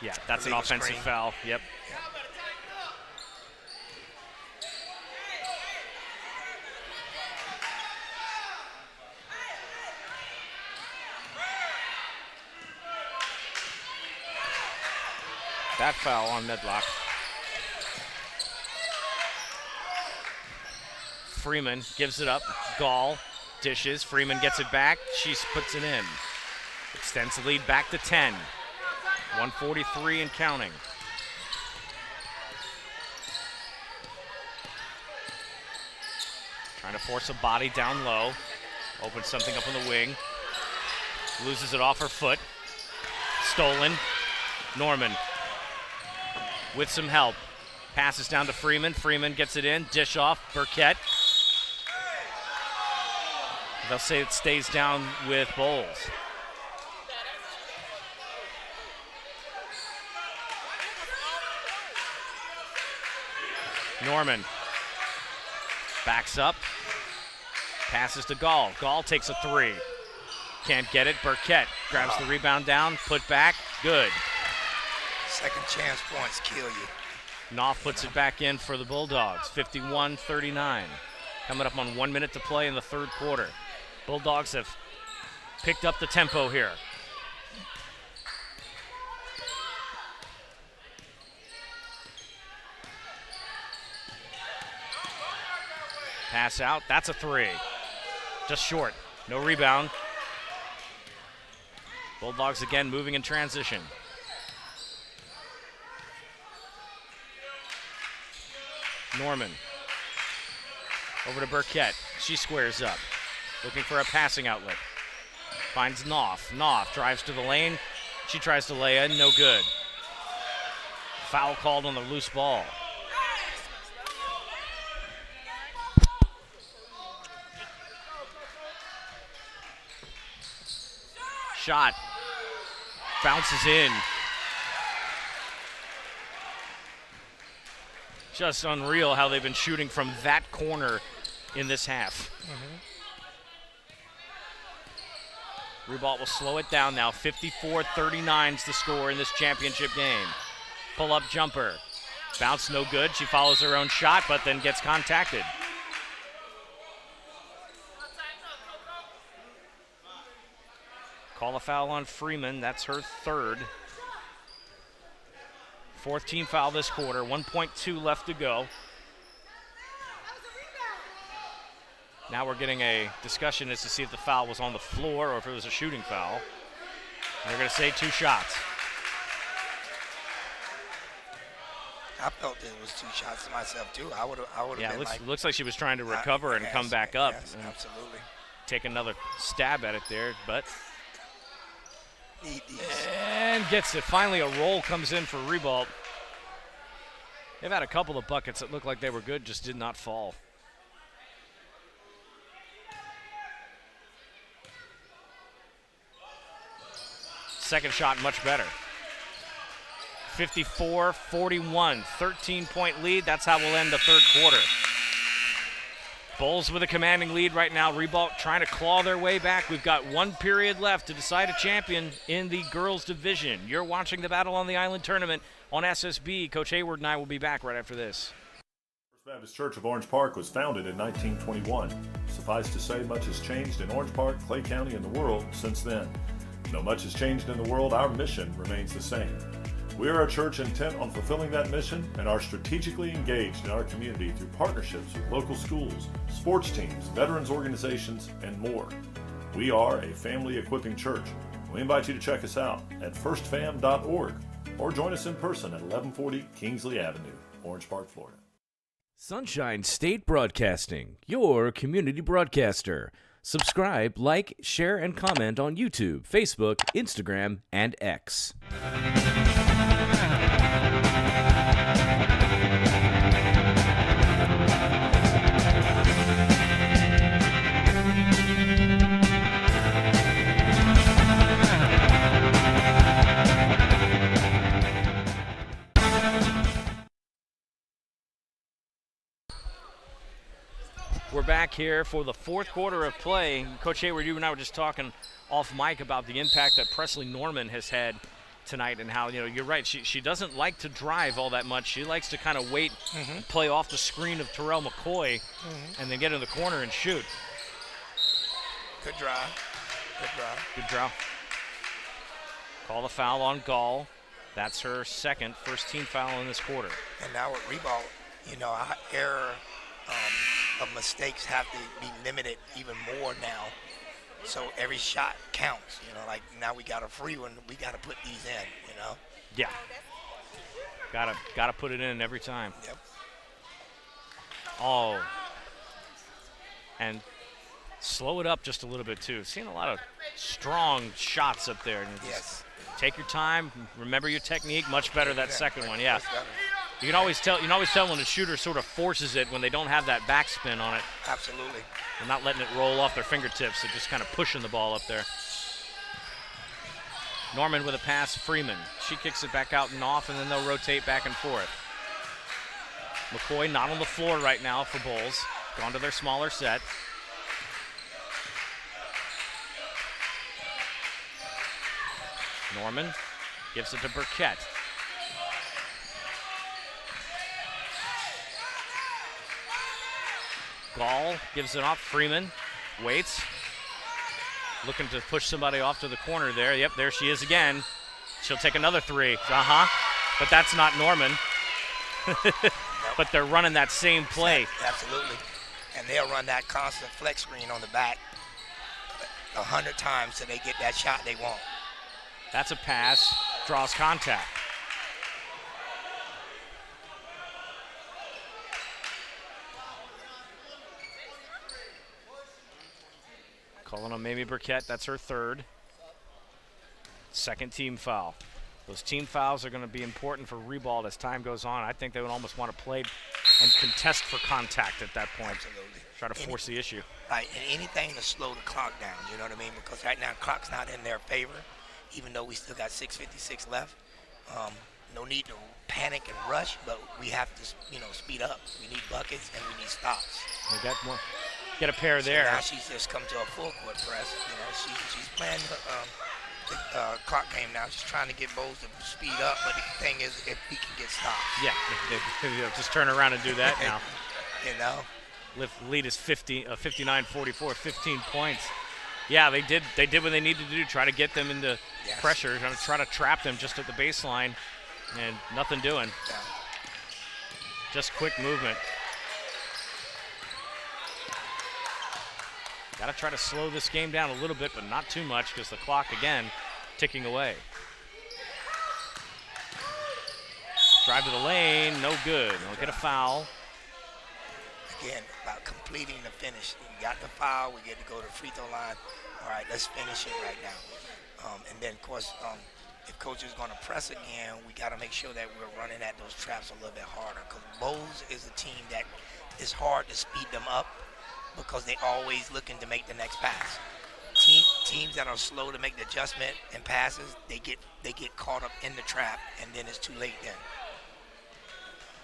yeah, that's an offensive foul. Yep. Yeah. That foul on Medlock. Freeman gives it up. Gall dishes. Freeman gets it back. She puts it in. Extends the lead back to 10. 1:43 and counting. Trying to force a body down low. Opens something up on the wing. Loses it off her foot. Stolen. Norman with some help. Passes down to Freeman. Freeman gets it in. Dish off. Burkett. They'll say it stays down with Bolles. Norman backs up, passes to Gall. Gall takes a three. Can't get it. Burkett grabs the rebound down, put back, good. Second chance points kill you. Knopf puts it back in for the Bulldogs, 51-39. Coming up on 1 minute to play in the third quarter. Bulldogs have picked up the tempo here. Pass out, that's a three. Just short, no rebound. Bulldogs again moving in transition. Norman over to Burkett. She squares up, looking for a passing outlet. Finds Knopf. Knopf drives to the lane. She tries to lay in, no good. Foul called on the loose ball. Shot bounces in. Just unreal how they've been shooting from that corner in this half. Ribault will slow it down now. 54-39 is the score in this championship game. Pull-up jumper. Bounce no good. She follows her own shot, but then gets contacted. Call a foul on Freeman. That's her third. Fourth team foul this quarter. 1.2 left to go. Now we're getting a discussion as to see if the foul was on the floor or if it was a shooting foul. They're going to say 2 shots. I felt it was 2 shots to myself too. I would have Yeah, been looks like she was trying to recover and come back up. Yes, and absolutely. take another stab at it there, but and gets it. Finally, a roll comes in for Ribault. They've had a couple of buckets that looked like they were good, just did not fall. Second shot much better. 54-41, 13-point lead. That's how we'll end the third quarter. Bolles with a commanding lead right now. Ribault trying to claw their way back. We've got 1 period left to decide a champion in the girls division. You're watching the Battle on the Island tournament on SSB. Coach Hayward and I will be back right after this. First Baptist Church of Orange Park was founded in 1921. Suffice to say, much has changed in Orange Park, Clay County, and the world since then. Though much has changed in the world, our mission remains the same. We are a church intent on fulfilling that mission and are strategically engaged in our community through partnerships with local schools, sports teams, veterans organizations, and more. We are a family equipping church. We invite you to check us out at firstfam.org or join us in person at 1140 Kingsley Avenue, Orange Park, Florida. Sunshine State Broadcasting, your community broadcaster. Subscribe, like, share, and comment on YouTube, Facebook, Instagram, and X. We're back here for the fourth quarter of play. Coach Hayward, you and I were just talking off mic about the impact that Presley Norman has had tonight and how, you're right, she doesn't like to drive all that much. She likes to kind of wait, play off the screen of Terrell McCoy, and then get in the corner and shoot. Good drive. Good drive. Good draw. Call the foul on Gall. That's her second, first team foul in this quarter. And now with Ribault, our error of mistakes have to be limited even more now. So every shot counts, like now we got a free one, we got to put these in, Yeah. Gotta put it in every time. Yep. Oh. And slow it up just a little bit too. Seeing a lot of strong shots up there. Yes. Take your time, remember your technique, much better that second one, yeah. Much better. You can always tell when the shooter sort of forces it when they don't have that backspin on it. Absolutely. They're not letting it roll off their fingertips. They're just kind of pushing the ball up there. Norman with a pass, Freeman. She kicks it back out and off, and then they'll rotate back and forth. McCoy not on the floor right now for Bolles. Gone to their smaller set. Norman gives it to Burkett. Gall gives it off. Freeman waits. Looking to push somebody off to the corner there. Yep, there she is again. She'll take another three. But that's not Norman. But they're running that same play. Absolutely. And they'll run that constant flex screen on the back 100 times till they get that shot they want. That's a pass. Draws contact. Calling on Mamie Burkett. That's her third. Second team foul. Those team fouls are going to be important for Ribault as time goes on. I think they would almost want to play and contest for contact at that point. Absolutely. Try to force the issue. Right, and anything to slow the clock down, you know what I mean? Because right now, clock's not in their favor, even though we still got 6:56 left. No need to panic and rush, but we have to, speed up. We need buckets and we need stops. We got more. Get a pair there. So now she's just come to a full court press. She's playing the clock game now. She's trying to get Bolles to speed up, but the thing is, if we can get stops. Yeah, just turn around and do that now. Lead is 59-44, 15 points. Yeah, they did what they needed to do, try to get them into pressure, try to trap them just at the baseline, and nothing doing. Yeah. Just quick movement. Got to try to slow this game down a little bit, but not too much because the clock, again, ticking away. Drive to the lane, no good. They'll get a foul. Again, about completing the finish. We got the foul, we get to go to the free throw line. All right, let's finish it right now. And then, of course, if coach is going to press again, we got to make sure that we're running at those traps a little bit harder because Bolles is a team that is hard to speed them up because they're always looking to make the next pass. Teams that are slow to make the adjustment and passes, they get caught up in the trap, and then it's too late then.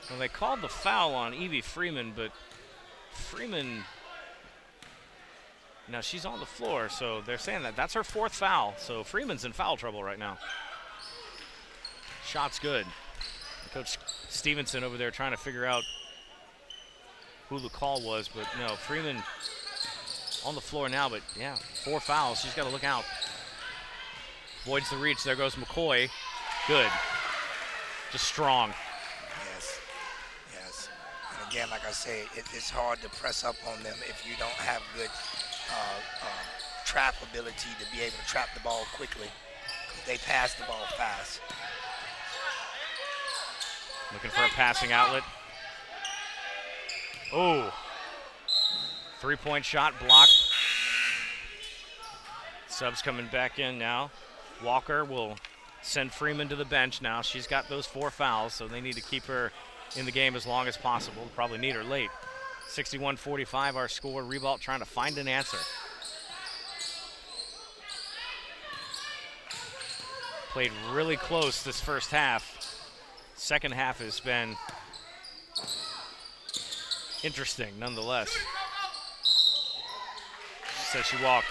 Well, they called the foul on Evie Freeman, but Freeman, now she's on the floor, so they're saying that's her fourth foul. So Freeman's in foul trouble right now. Shot's good. Coach Stevenson over there trying to figure out who the call was, but no, Freeman on the floor now, but yeah, 4 fouls. She's got to look out. Voids the reach. There goes McCoy. Good. Just strong. Yes. And again, like I say, it's hard to press up on them if you don't have good trap ability to be able to trap the ball quickly because they pass the ball fast. Looking for a passing outlet. Oh, 3-point shot blocked. Subs coming back in now. Walker will send Freeman to the bench now. She's got those 4 fouls, so they need to keep her in the game as long as possible. Probably need her late. 61-45 our score. Ribault trying to find an answer. Played really close this first half. Second half has been interesting nonetheless. Says she walked.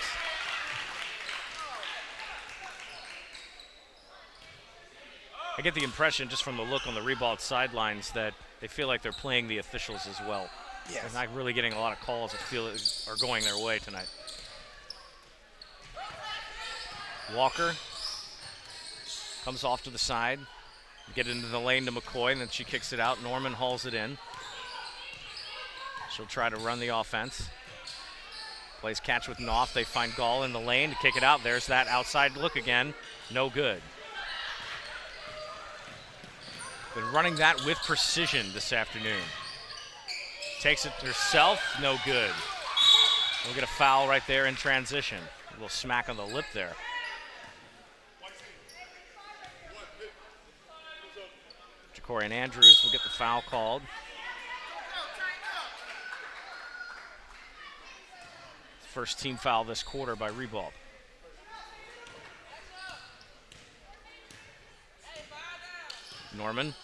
I get the impression just from the look on the Ribault sidelines that they feel like they're playing the officials as well. Yes. They're not really getting a lot of calls that feel are going their way tonight. Walker comes off to the side, get into the lane to McCoy, and then she kicks it out. Norman hauls it in. She'll try to run the offense. Plays catch with Knopf. They find Gall in the lane to kick it out. There's that outside look again. No good. Been running that with precision this afternoon. Takes it herself. No good. We'll get a foul right there in transition. A little smack on the lip there. Jacorian Andrews will get the foul called. First team foul this quarter by Ribault. Norman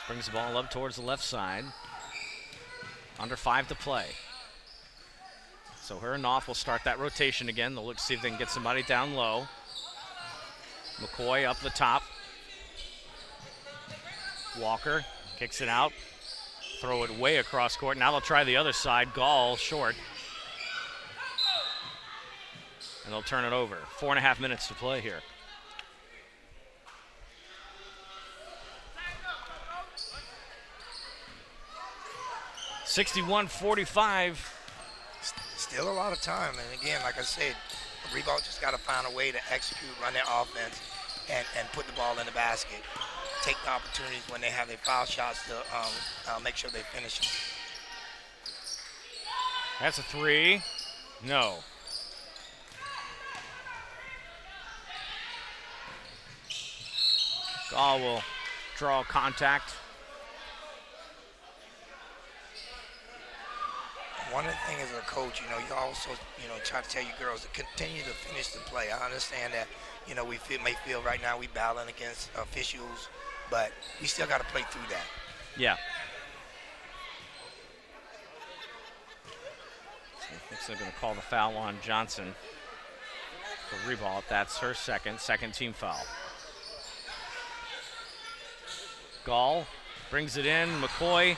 Brings the ball up towards the left side. Under 5 to play. So her and Knopf will start that rotation again. They'll look to see if they can get somebody down low. McCoy up the top. Walker kicks it out. Throw it way across court. Now they'll try the other side. Gall short. And they'll turn it over. 4.5 minutes to play here. (61-45). Still a lot of time, and again, like I said, Ribault just got to find a way to execute, run their offense, and put the ball in the basket. Take the opportunities when they have their foul shots to make sure they finish them. That's a 3. No. Gall will draw contact. One of the things as a coach, you also, try to tell your girls to continue to finish the play. I understand that, we may feel right now we battling against officials, but we still got to play through that. Yeah. So I think they're going to call the foul on Johnson for Ribault. That's her second team foul. Gall brings it in. McCoy,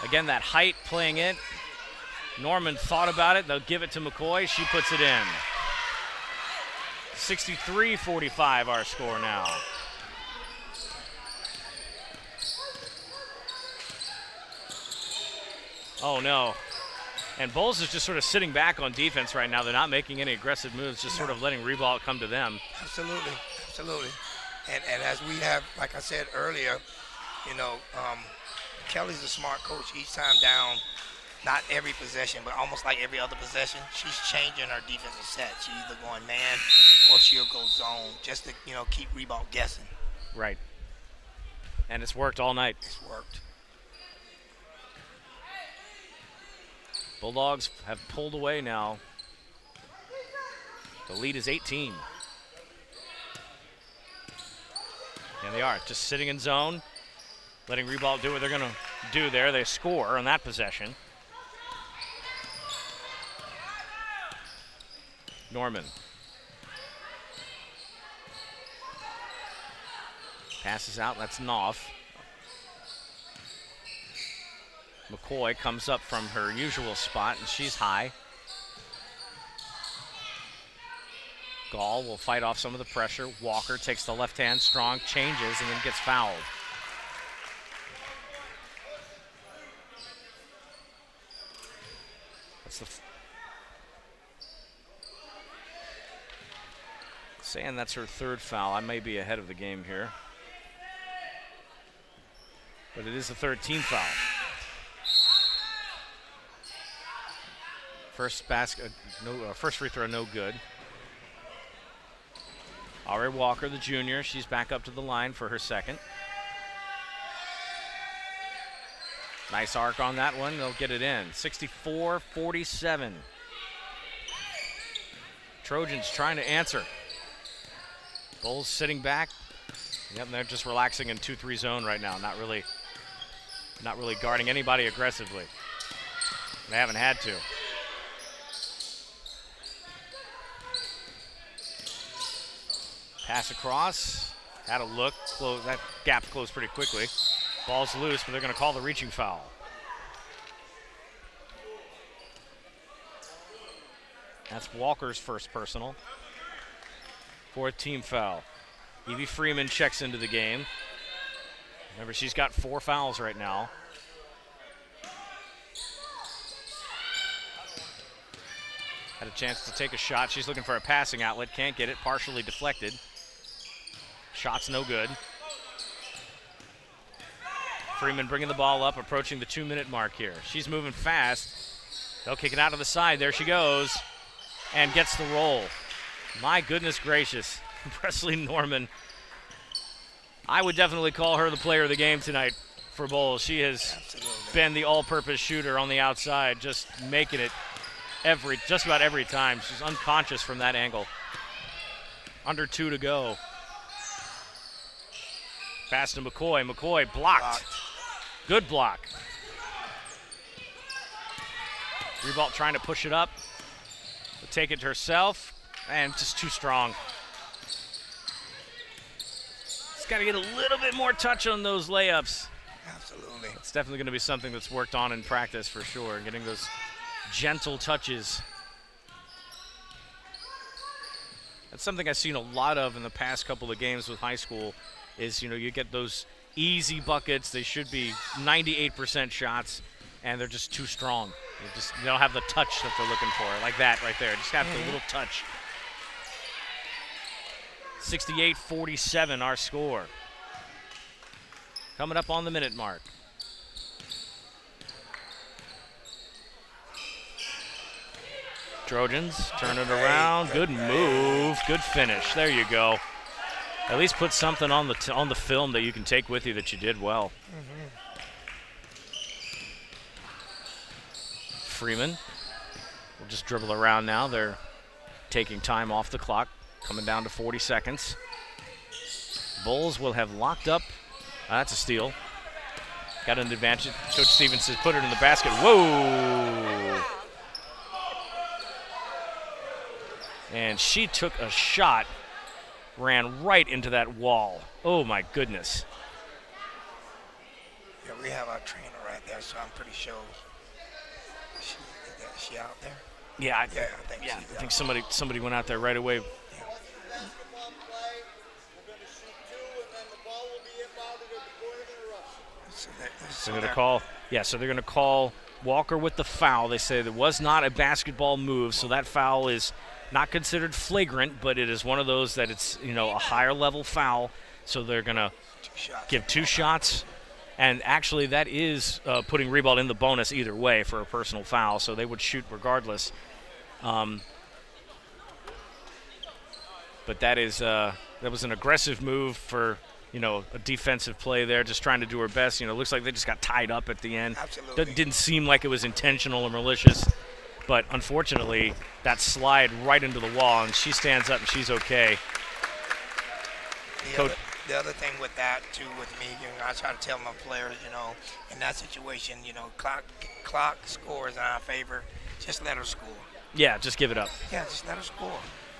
again, that height playing it. Norman thought about it. They'll give it to McCoy. She puts it in. 63-45 our score now. Oh, no. And Bolles is just sort of sitting back on defense right now. They're not making any aggressive moves, just sort of letting Ribault come to them. Absolutely, absolutely. And as we have, like I said earlier, Kelly's a smart coach. Each time down, not every possession, but almost like every other possession, she's changing her defensive set. She's either going man or she'll go zone just to, keep Ribault guessing. Right. And it's worked all night. It's worked. Bulldogs have pulled away now. The lead is 18. And they are just sitting in zone, letting Ribault do what they're going to do there. They score on that possession. Norman. Passes out, that's Knopf. McCoy comes up from her usual spot, and she's high. Gall will fight off some of the pressure. Walker takes the left hand strong, changes, and then gets fouled. That's saying that's her third foul. I may be ahead of the game here. But it is the third team foul. First free throw, no good. Ari Walker, the junior, she's back up to the line for her second. Nice arc on that one. They'll get it in. 64-47. Trojans trying to answer. Bolles sitting back. Yep, they're just relaxing in 2-3 zone right now. Not really guarding anybody aggressively. They haven't had to. Pass across. Had a look. That gap closed pretty quickly. Ball's loose, but they're going to call the reaching foul. That's Walker's first personal. Fourth team foul. Evie Freeman checks into the game. Remember, she's got 4 fouls right now. Had a chance to take a shot. She's looking for a passing outlet. Can't get it. Partially deflected. Shot's no good. Freeman bringing the ball up, approaching the 2-minute mark here. She's moving fast. They'll kick it out to the side. There she goes. And gets the roll. My goodness gracious. Presley Norman. I would definitely call her the player of the game tonight for Bolles. She has been the all-purpose shooter on the outside, just making it just about every time. She's unconscious from that angle. Under 2 to go. Pass to McCoy. McCoy blocked. Good block. Ribault trying to push it up. Take it herself, and just too strong. Just got to get a little bit more touch on those layups. Absolutely. It's definitely going to be something that's worked on in practice for sure, getting those gentle touches. That's something I've seen a lot of in the past couple of games with high school is, you get those easy buckets. They should be 98% shots, and they're just too strong. They don't have the touch that they're looking for, like that right there. Just have the little touch. 68-47, our score. Coming up on the minute mark. Trojans turn it around. Good move. Good finish. There you go. At least put something on the film that you can take with you that you did well. Freeman will just dribble around now. They're taking time off the clock, coming down to 40 seconds. Bolles will have locked up. That's a steal. Got an advantage. Coach Stevens says put it in the basket. Whoa! And she took a shot, ran right into that wall. Oh my goodness. Yeah, we have our trainer right there, so I'm pretty sure. Is she out there? Yeah, I think somebody went out there right away. So they're going to call Walker with the foul. They say there was not a basketball move, so that foul is not considered flagrant, but it is one of those that it's, a higher level foul. So they're going to give 2 shots. And actually that is putting Ribault in the bonus either way for a personal foul, so they would shoot regardless. But that was an aggressive move for, a defensive play there, just trying to do her best. Looks like they just got tied up at the end. Absolutely. Didn't seem like it was intentional or malicious, but unfortunately that slide right into the wall, and she stands up and she's okay. The other thing with that, too, with me, I try to tell my players, in that situation, clock scores in our favor, just let her score. Yeah, just give it up. Yeah, just let her score.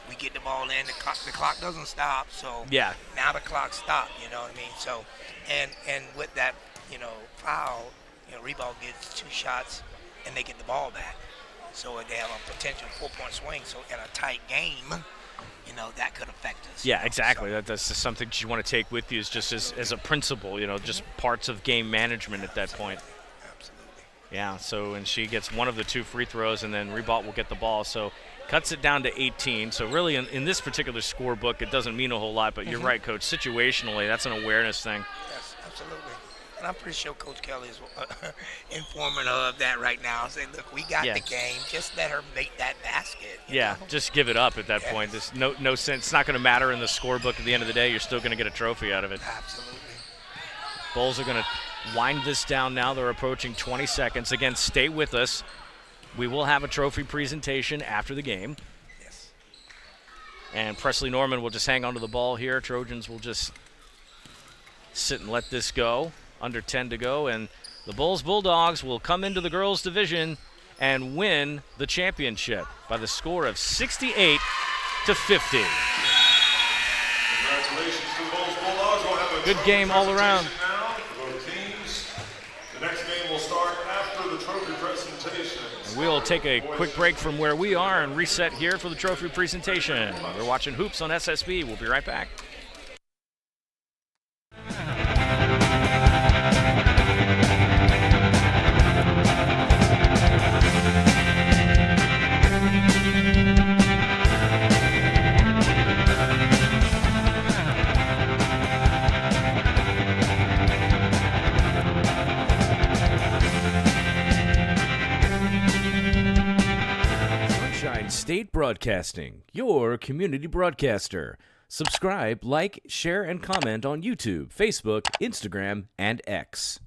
We get the ball in, the clock doesn't stop, so yeah. Now the clock stopped, you know what I mean? So, and with that, foul, Ribault gets 2 shots, and they get the ball back. So they have a potential 4-point swing, so in a tight game, that could affect us. Yeah, exactly. So that's just something you want to take with you, is just as a principle, just parts of game management at that point. Absolutely. Yeah, so, and she gets one of the 2 free throws, and then Ribault will get the ball. So cuts it down to 18. So really in this particular scorebook, it doesn't mean a whole lot, but you're right, Coach. Situationally, that's an awareness thing. Yes, absolutely. And I'm pretty sure Coach Kelly is informing her of that right now. Say, look, we got the game. Just let her make that basket. You know? Just give it up at that point. There's no sense. It's not going to matter in the scorebook at the end of the day. You're still going to get a trophy out of it. Absolutely. Bulls are going to wind this down now. They're approaching 20 seconds. Again, stay with us. We will have a trophy presentation after the game. Yes. And Presley Norman will just hang onto the ball here. Trojans will just sit and let this go. Under 10 to go, and the Bulldogs will come into the girls' division and win the championship by the score of 68-50. Congratulations to the Bulldogs. We'll have a good game all around. Now for both teams. The next game will start after the trophy presentation. And we'll take a quick break from where we are and reset here for the trophy presentation. We're watching Hoops on SSB. We'll be right back. State Broadcasting, your community broadcaster. Subscribe, like, share, and comment on YouTube, Facebook, Instagram, and X.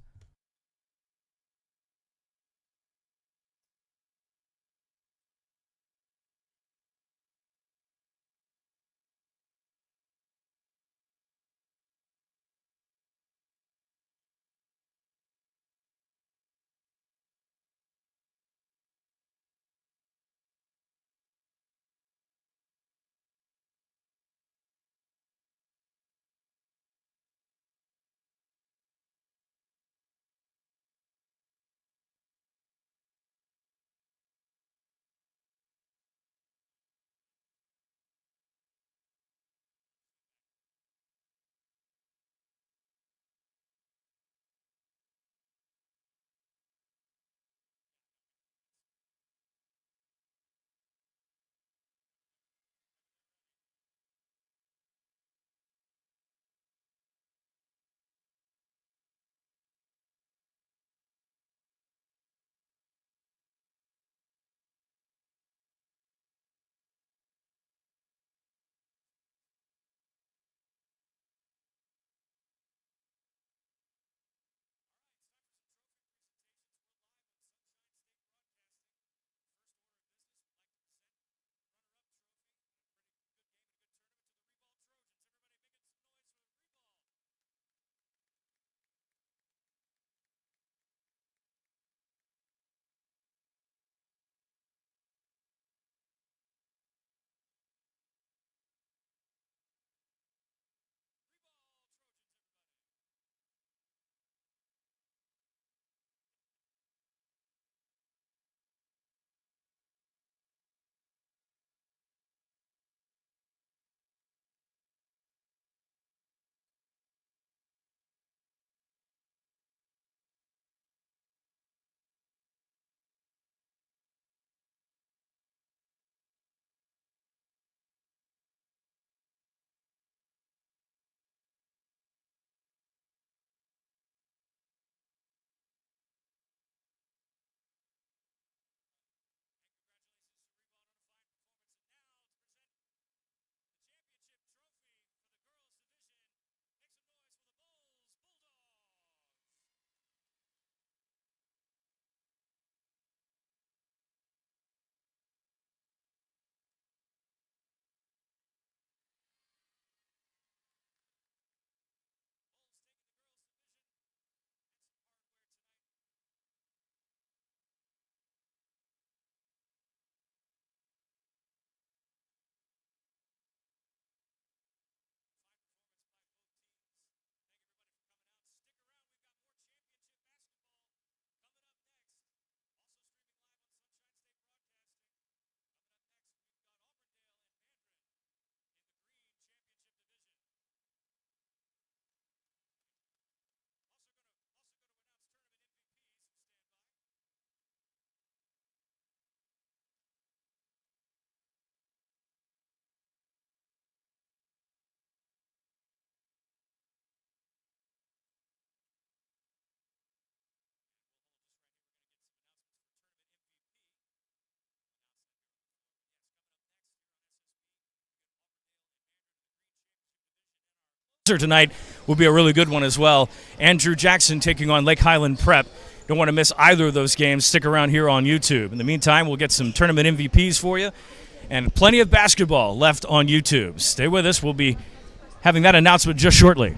buzzer tonight will be a really good one as well. Andrew Jackson taking on Lake Highland Prep. Don't want to miss either of those games. Stick around here on YouTube. In the meantime, we'll get some tournament MVPs for you and plenty of basketball left on YouTube. Stay with us. We'll be having that announcement just shortly.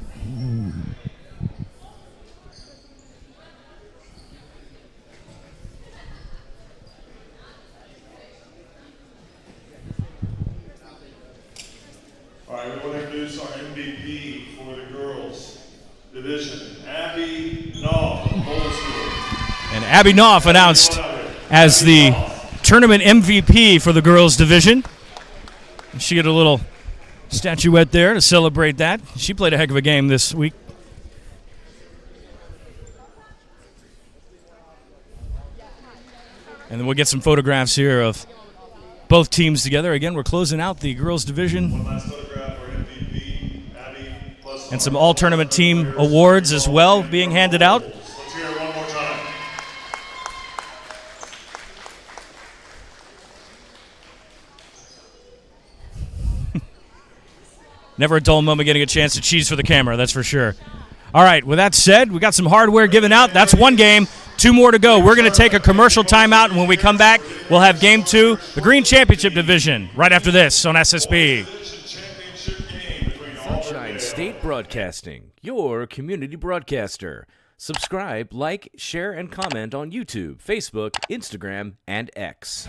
All right, we want to introduce our MVP for the girls division, Abby Knopf from Bolles. And Abby Knopf announced as the tournament MVP for the girls division. She had a little statuette there to celebrate that. She played a heck of a game this week. And then we'll get some photographs here of both teams together. Again, we're closing out the girls division. One last photograph for MVP, Abby, plus And some all-tournament team awards as well being handed out. Let's hear it one more time. Never a dull moment getting a chance to cheese for the camera, that's for sure. All right, with that said, we got some hardware given out. That's one game, 2 more to go. We're going to take a commercial timeout, and when we come back, we'll have game 2, the Green Championship Division, right after this on SSB. Sunshine State Broadcasting, your community broadcaster. Subscribe, like, share, and comment on YouTube, Facebook, Instagram, and X.